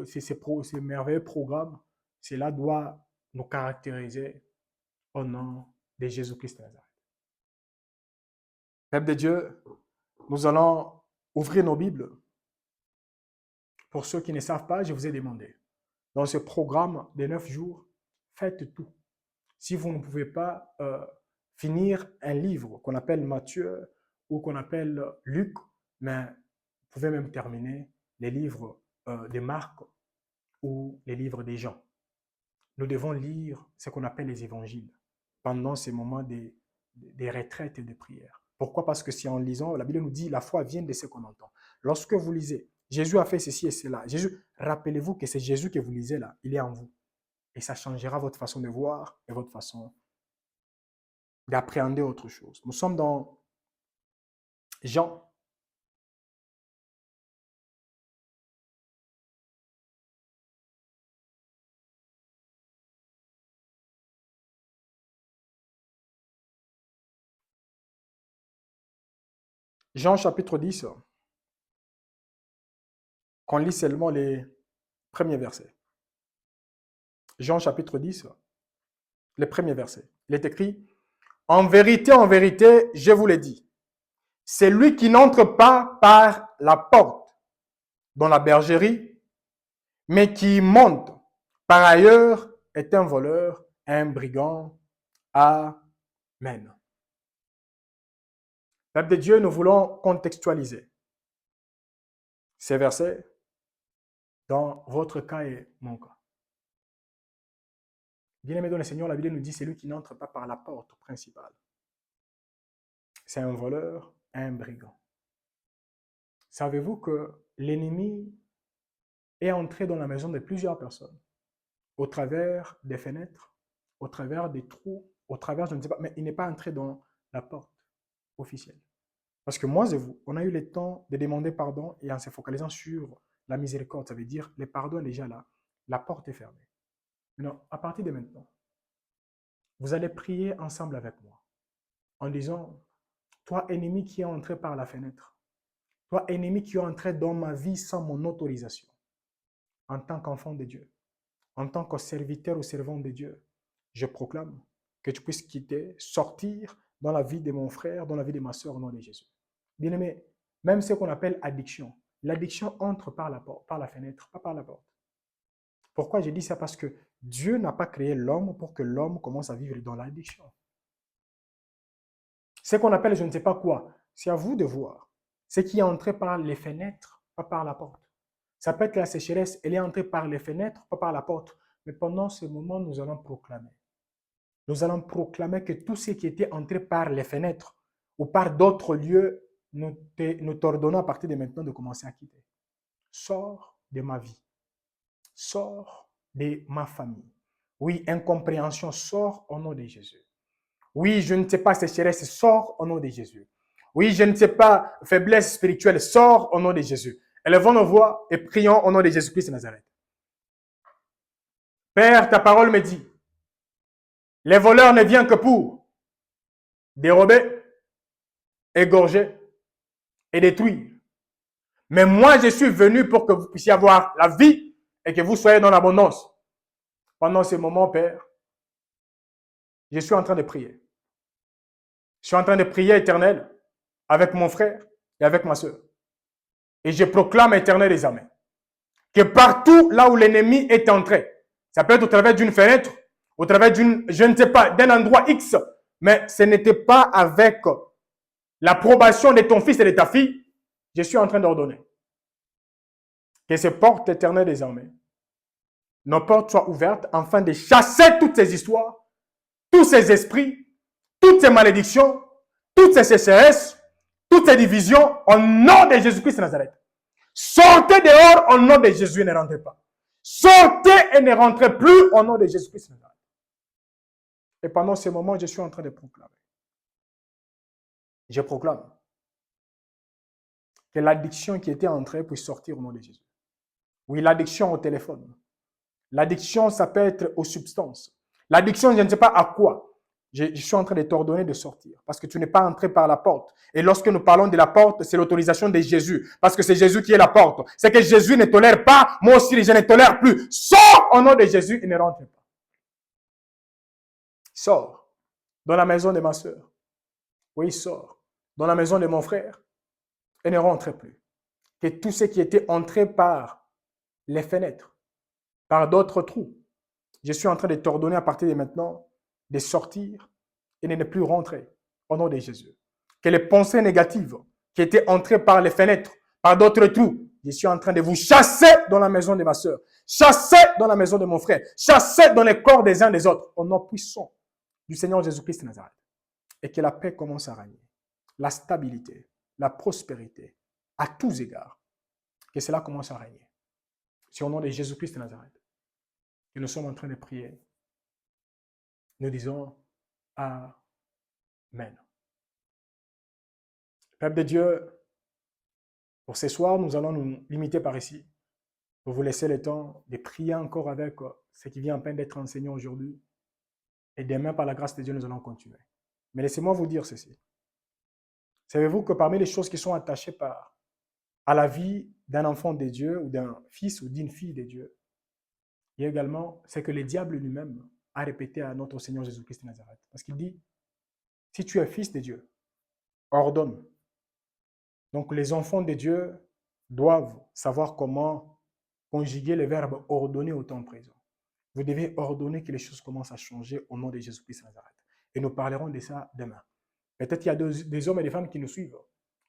ces merveilleux programmes, cela doit nous caractériser au nom de Jésus-Christ de Nazareth. Peuple de Dieu, nous allons ouvrir nos Bibles. Pour ceux qui ne savent pas, je vous ai demandé, dans ce programme de 9 jours, faites tout. Si vous ne pouvez pas finir un livre qu'on appelle Matthieu ou qu'on appelle Luc, mais vous pouvez même terminer les livres de Marc ou les livres des Jean. Nous devons lire ce qu'on appelle les évangiles pendant ces moments des retraites et de prières. Pourquoi? Parce que si en lisant, la Bible nous dit la foi vient de ce qu'on entend. Lorsque vous lisez, Jésus a fait ceci et cela. Jésus, rappelez-vous que c'est Jésus que vous lisez là, il est en vous. Et ça changera votre façon de voir et votre façon d'appréhender autre chose. Nous sommes dans Jean. Jean chapitre 10, qu'on lit seulement les premiers versets. Jean chapitre 10, les premiers versets. Il est écrit, en vérité, je vous l'ai dit, c'est lui qui n'entre pas par la porte dans la bergerie, mais qui monte par ailleurs est un voleur, un brigand. Amen. Peuple de Dieu, nous voulons contextualiser ces versets dans votre cas et mon cas. Bien-aimé dans le Seigneur, la Bible nous dit c'est lui qui n'entre pas par la porte principale. C'est un voleur, un brigand. Savez-vous que l'ennemi est entré dans la maison de plusieurs personnes au travers des fenêtres, au travers des trous, au travers, je ne sais pas, mais il n'est pas entré dans la porte officielle. Parce que moi et vous, on a eu le temps de demander pardon et en se focalisant sur la miséricorde, ça veut dire le pardon est déjà là, la porte est fermée. Maintenant, à partir de maintenant, vous allez prier ensemble avec moi en disant, toi ennemi qui est entré par la fenêtre, toi ennemi qui est entré dans ma vie sans mon autorisation, en tant qu'enfant de Dieu, en tant que serviteur ou servant de Dieu, je proclame que tu puisses quitter, sortir dans la vie de mon frère, dans la vie de ma soeur au nom de Jésus. Bien-aimé, même ce qu'on appelle addiction, l'addiction entre par la porte, par la fenêtre, pas par la porte. Pourquoi je dis ça? Parce que Dieu n'a pas créé l'homme pour que l'homme commence à vivre dans l'addiction. Ce qu'on appelle je ne sais pas quoi, c'est à vous de voir. Ce qui est entré par les fenêtres, pas par la porte. Ça peut être la sécheresse, elle est entrée par les fenêtres, pas par la porte. Mais pendant ce moment, nous allons proclamer. Nous allons proclamer que tout ce qui était entré par les fenêtres ou par d'autres lieux, nous t'ordonnons à partir de maintenant de commencer à quitter. Sors de ma vie. Sors de ma famille. Oui, incompréhension, sors au nom de Jésus. Oui, je ne sais pas sécheresse, sors au nom de Jésus. Oui, je ne sais pas faiblesse spirituelle, sors au nom de Jésus. Élevons nos voix et prions au nom de Jésus-Christ de Nazareth. Père, ta parole me dit, les voleurs ne viennent que pour dérober, égorger et détruire. Mais moi, je suis venu pour que vous puissiez avoir la vie et que vous soyez dans l'abondance. Pendant ce moment, Père, je suis en train de prier. Je suis en train de prier, Éternel, avec mon frère et avec ma soeur. Et je proclame, Éternel des armées, que partout là où l'ennemi est entré, ça peut être au travers d'une fenêtre, au travers d'une, je ne sais pas, d'un endroit X, mais ce n'était pas avec l'approbation de ton fils et de ta fille, je suis en train d'ordonner que ces portes éternelles des armées, nos portes soient ouvertes afin de chasser toutes ces histoires, tous ces esprits, toutes ces malédictions, toutes ces sécheresses, toutes ces divisions, au nom de Jésus-Christ de Nazareth. Sortez dehors au nom de Jésus et ne rentrez pas. Sortez et ne rentrez plus au nom de Jésus-Christ de Nazareth. Et pendant ce moment, je suis en train de proclamer. Je proclame que l'addiction qui était entrée puisse sortir au nom de Jésus. Oui, l'addiction au téléphone. L'addiction, ça peut être aux substances. L'addiction, je ne sais pas à quoi. Je suis en train de t'ordonner de sortir parce que tu n'es pas entré par la porte. Et lorsque nous parlons de la porte, c'est l'autorisation de Jésus parce que c'est Jésus qui est la porte. C'est que Jésus ne tolère pas, moi aussi je ne tolère plus. Sors au nom de Jésus et ne rentre pas. Sors dans la maison de ma soeur. Oui, sors dans la maison de mon frère et ne rentre plus. Que tout ce qui était entré par les fenêtres, par d'autres trous, je suis en train de t'ordonner à partir de maintenant de sortir et de ne plus rentrer au nom de Jésus. Que les pensées négatives qui étaient entrées par les fenêtres, par d'autres trous, je suis en train de vous chasser dans la maison de ma soeur, chasser dans la maison de mon frère, chasser dans les corps des uns des autres, au nom puissant du Seigneur Jésus-Christ de Nazareth. Et que la paix commence à régner, la stabilité, la prospérité, à tous égards, que cela commence à régner. C'est au nom de Jésus-Christ de Nazareth que nous sommes en train de prier. Nous disons Amen. Peuple de Dieu, pour ce soir, nous allons nous limiter par ici pour vous laisser le temps de prier encore avec ce qui vient à peine d'être enseigné aujourd'hui. Et demain, par la grâce de Dieu, nous allons continuer. Mais laissez-moi vous dire ceci. Savez-vous que parmi les choses qui sont attachées à la vie d'un enfant de Dieu ou d'un fils ou d'une fille de Dieu, il y a également ce que le diable lui-même a répété à notre Seigneur Jésus-Christ de Nazareth. Parce qu'il dit, si tu es fils de Dieu, ordonne. Donc les enfants de Dieu doivent savoir comment conjuguer le verbe ordonner au temps présent. Vous devez ordonner que les choses commencent à changer au nom de Jésus-Christ de Nazareth. Et nous parlerons de ça demain. Peut-être qu'il y a des hommes et des femmes qui nous suivent.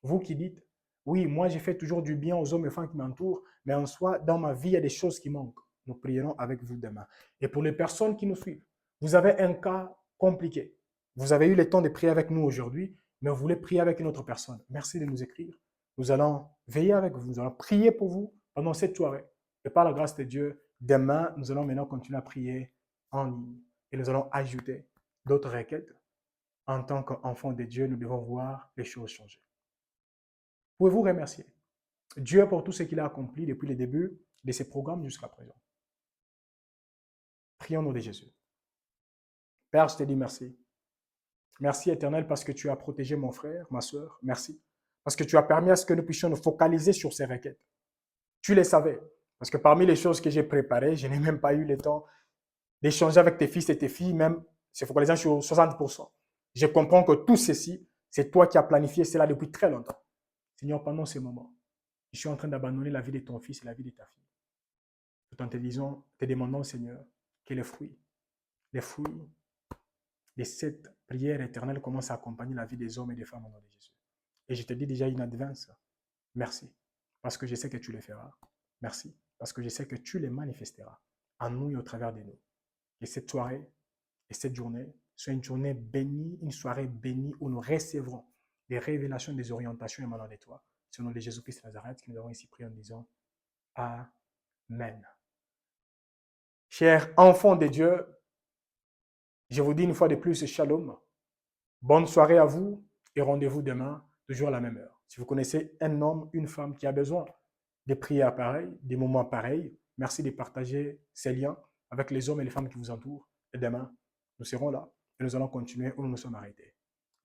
Vous qui dites, oui, moi j'ai fait toujours du bien aux hommes et femmes qui m'entourent, mais en soi, dans ma vie, il y a des choses qui manquent. Nous prierons avec vous demain. Et pour les personnes qui nous suivent, vous avez un cas compliqué. Vous avez eu le temps de prier avec nous aujourd'hui, mais vous voulez prier avec une autre personne. Merci de nous écrire. Nous allons veiller avec vous. Nous allons prier pour vous pendant cette soirée. Et par la grâce de Dieu, demain, nous allons maintenant continuer à prier en ligne. Et nous allons ajouter d'autres requêtes. En tant qu'enfants de Dieu, nous devons voir les choses changer. Pouvez-vous remercier Dieu pour tout ce qu'il a accompli depuis le début de ces programmes jusqu'à présent? Prions au nom de Jésus. Père, je te dis merci. Merci Éternel parce que tu as protégé mon frère, ma soeur. Merci. Parce que tu as permis à ce que nous puissions nous focaliser sur ces requêtes. Tu les savais. Parce que parmi les choses que j'ai préparées, je n'ai même pas eu le temps d'échanger avec tes fils et tes filles, même se focalisant sur 60%. Je comprends que tout ceci, c'est toi qui as planifié cela depuis très longtemps. Seigneur, pendant ces moments, je suis en train d'abandonner la vie de ton fils et la vie de ta fille. Tout en te demandant, Seigneur, que les fruits de cette prière éternelle commencent à accompagner la vie des hommes et des femmes au nom de Jésus. Et je te dis déjà in advance, merci, parce que je sais que tu le feras. Merci, parce que je sais que tu les manifesteras en nous et au travers de nous. Et cette soirée et cette journée soit une journée bénie, une soirée bénie où nous recevrons des révélations, des orientations émanant de toi. C'est au nom de Jésus-Christ de Nazareth que nous avons ici prié en disant Amen. Chers enfants de Dieu, je vous dis une fois de plus shalom. Bonne soirée à vous et rendez-vous demain, toujours à la même heure. Si vous connaissez un homme, une femme qui a besoin de prières pareilles, des moments pareils, merci de partager ces liens avec les hommes et les femmes qui vous entourent. Et demain, nous serons là et nous allons continuer où nous nous sommes arrêtés.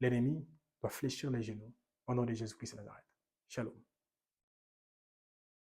L'ennemi doit fléchir les genoux au nom de Jésus-Christ de Nazareth. Shalom.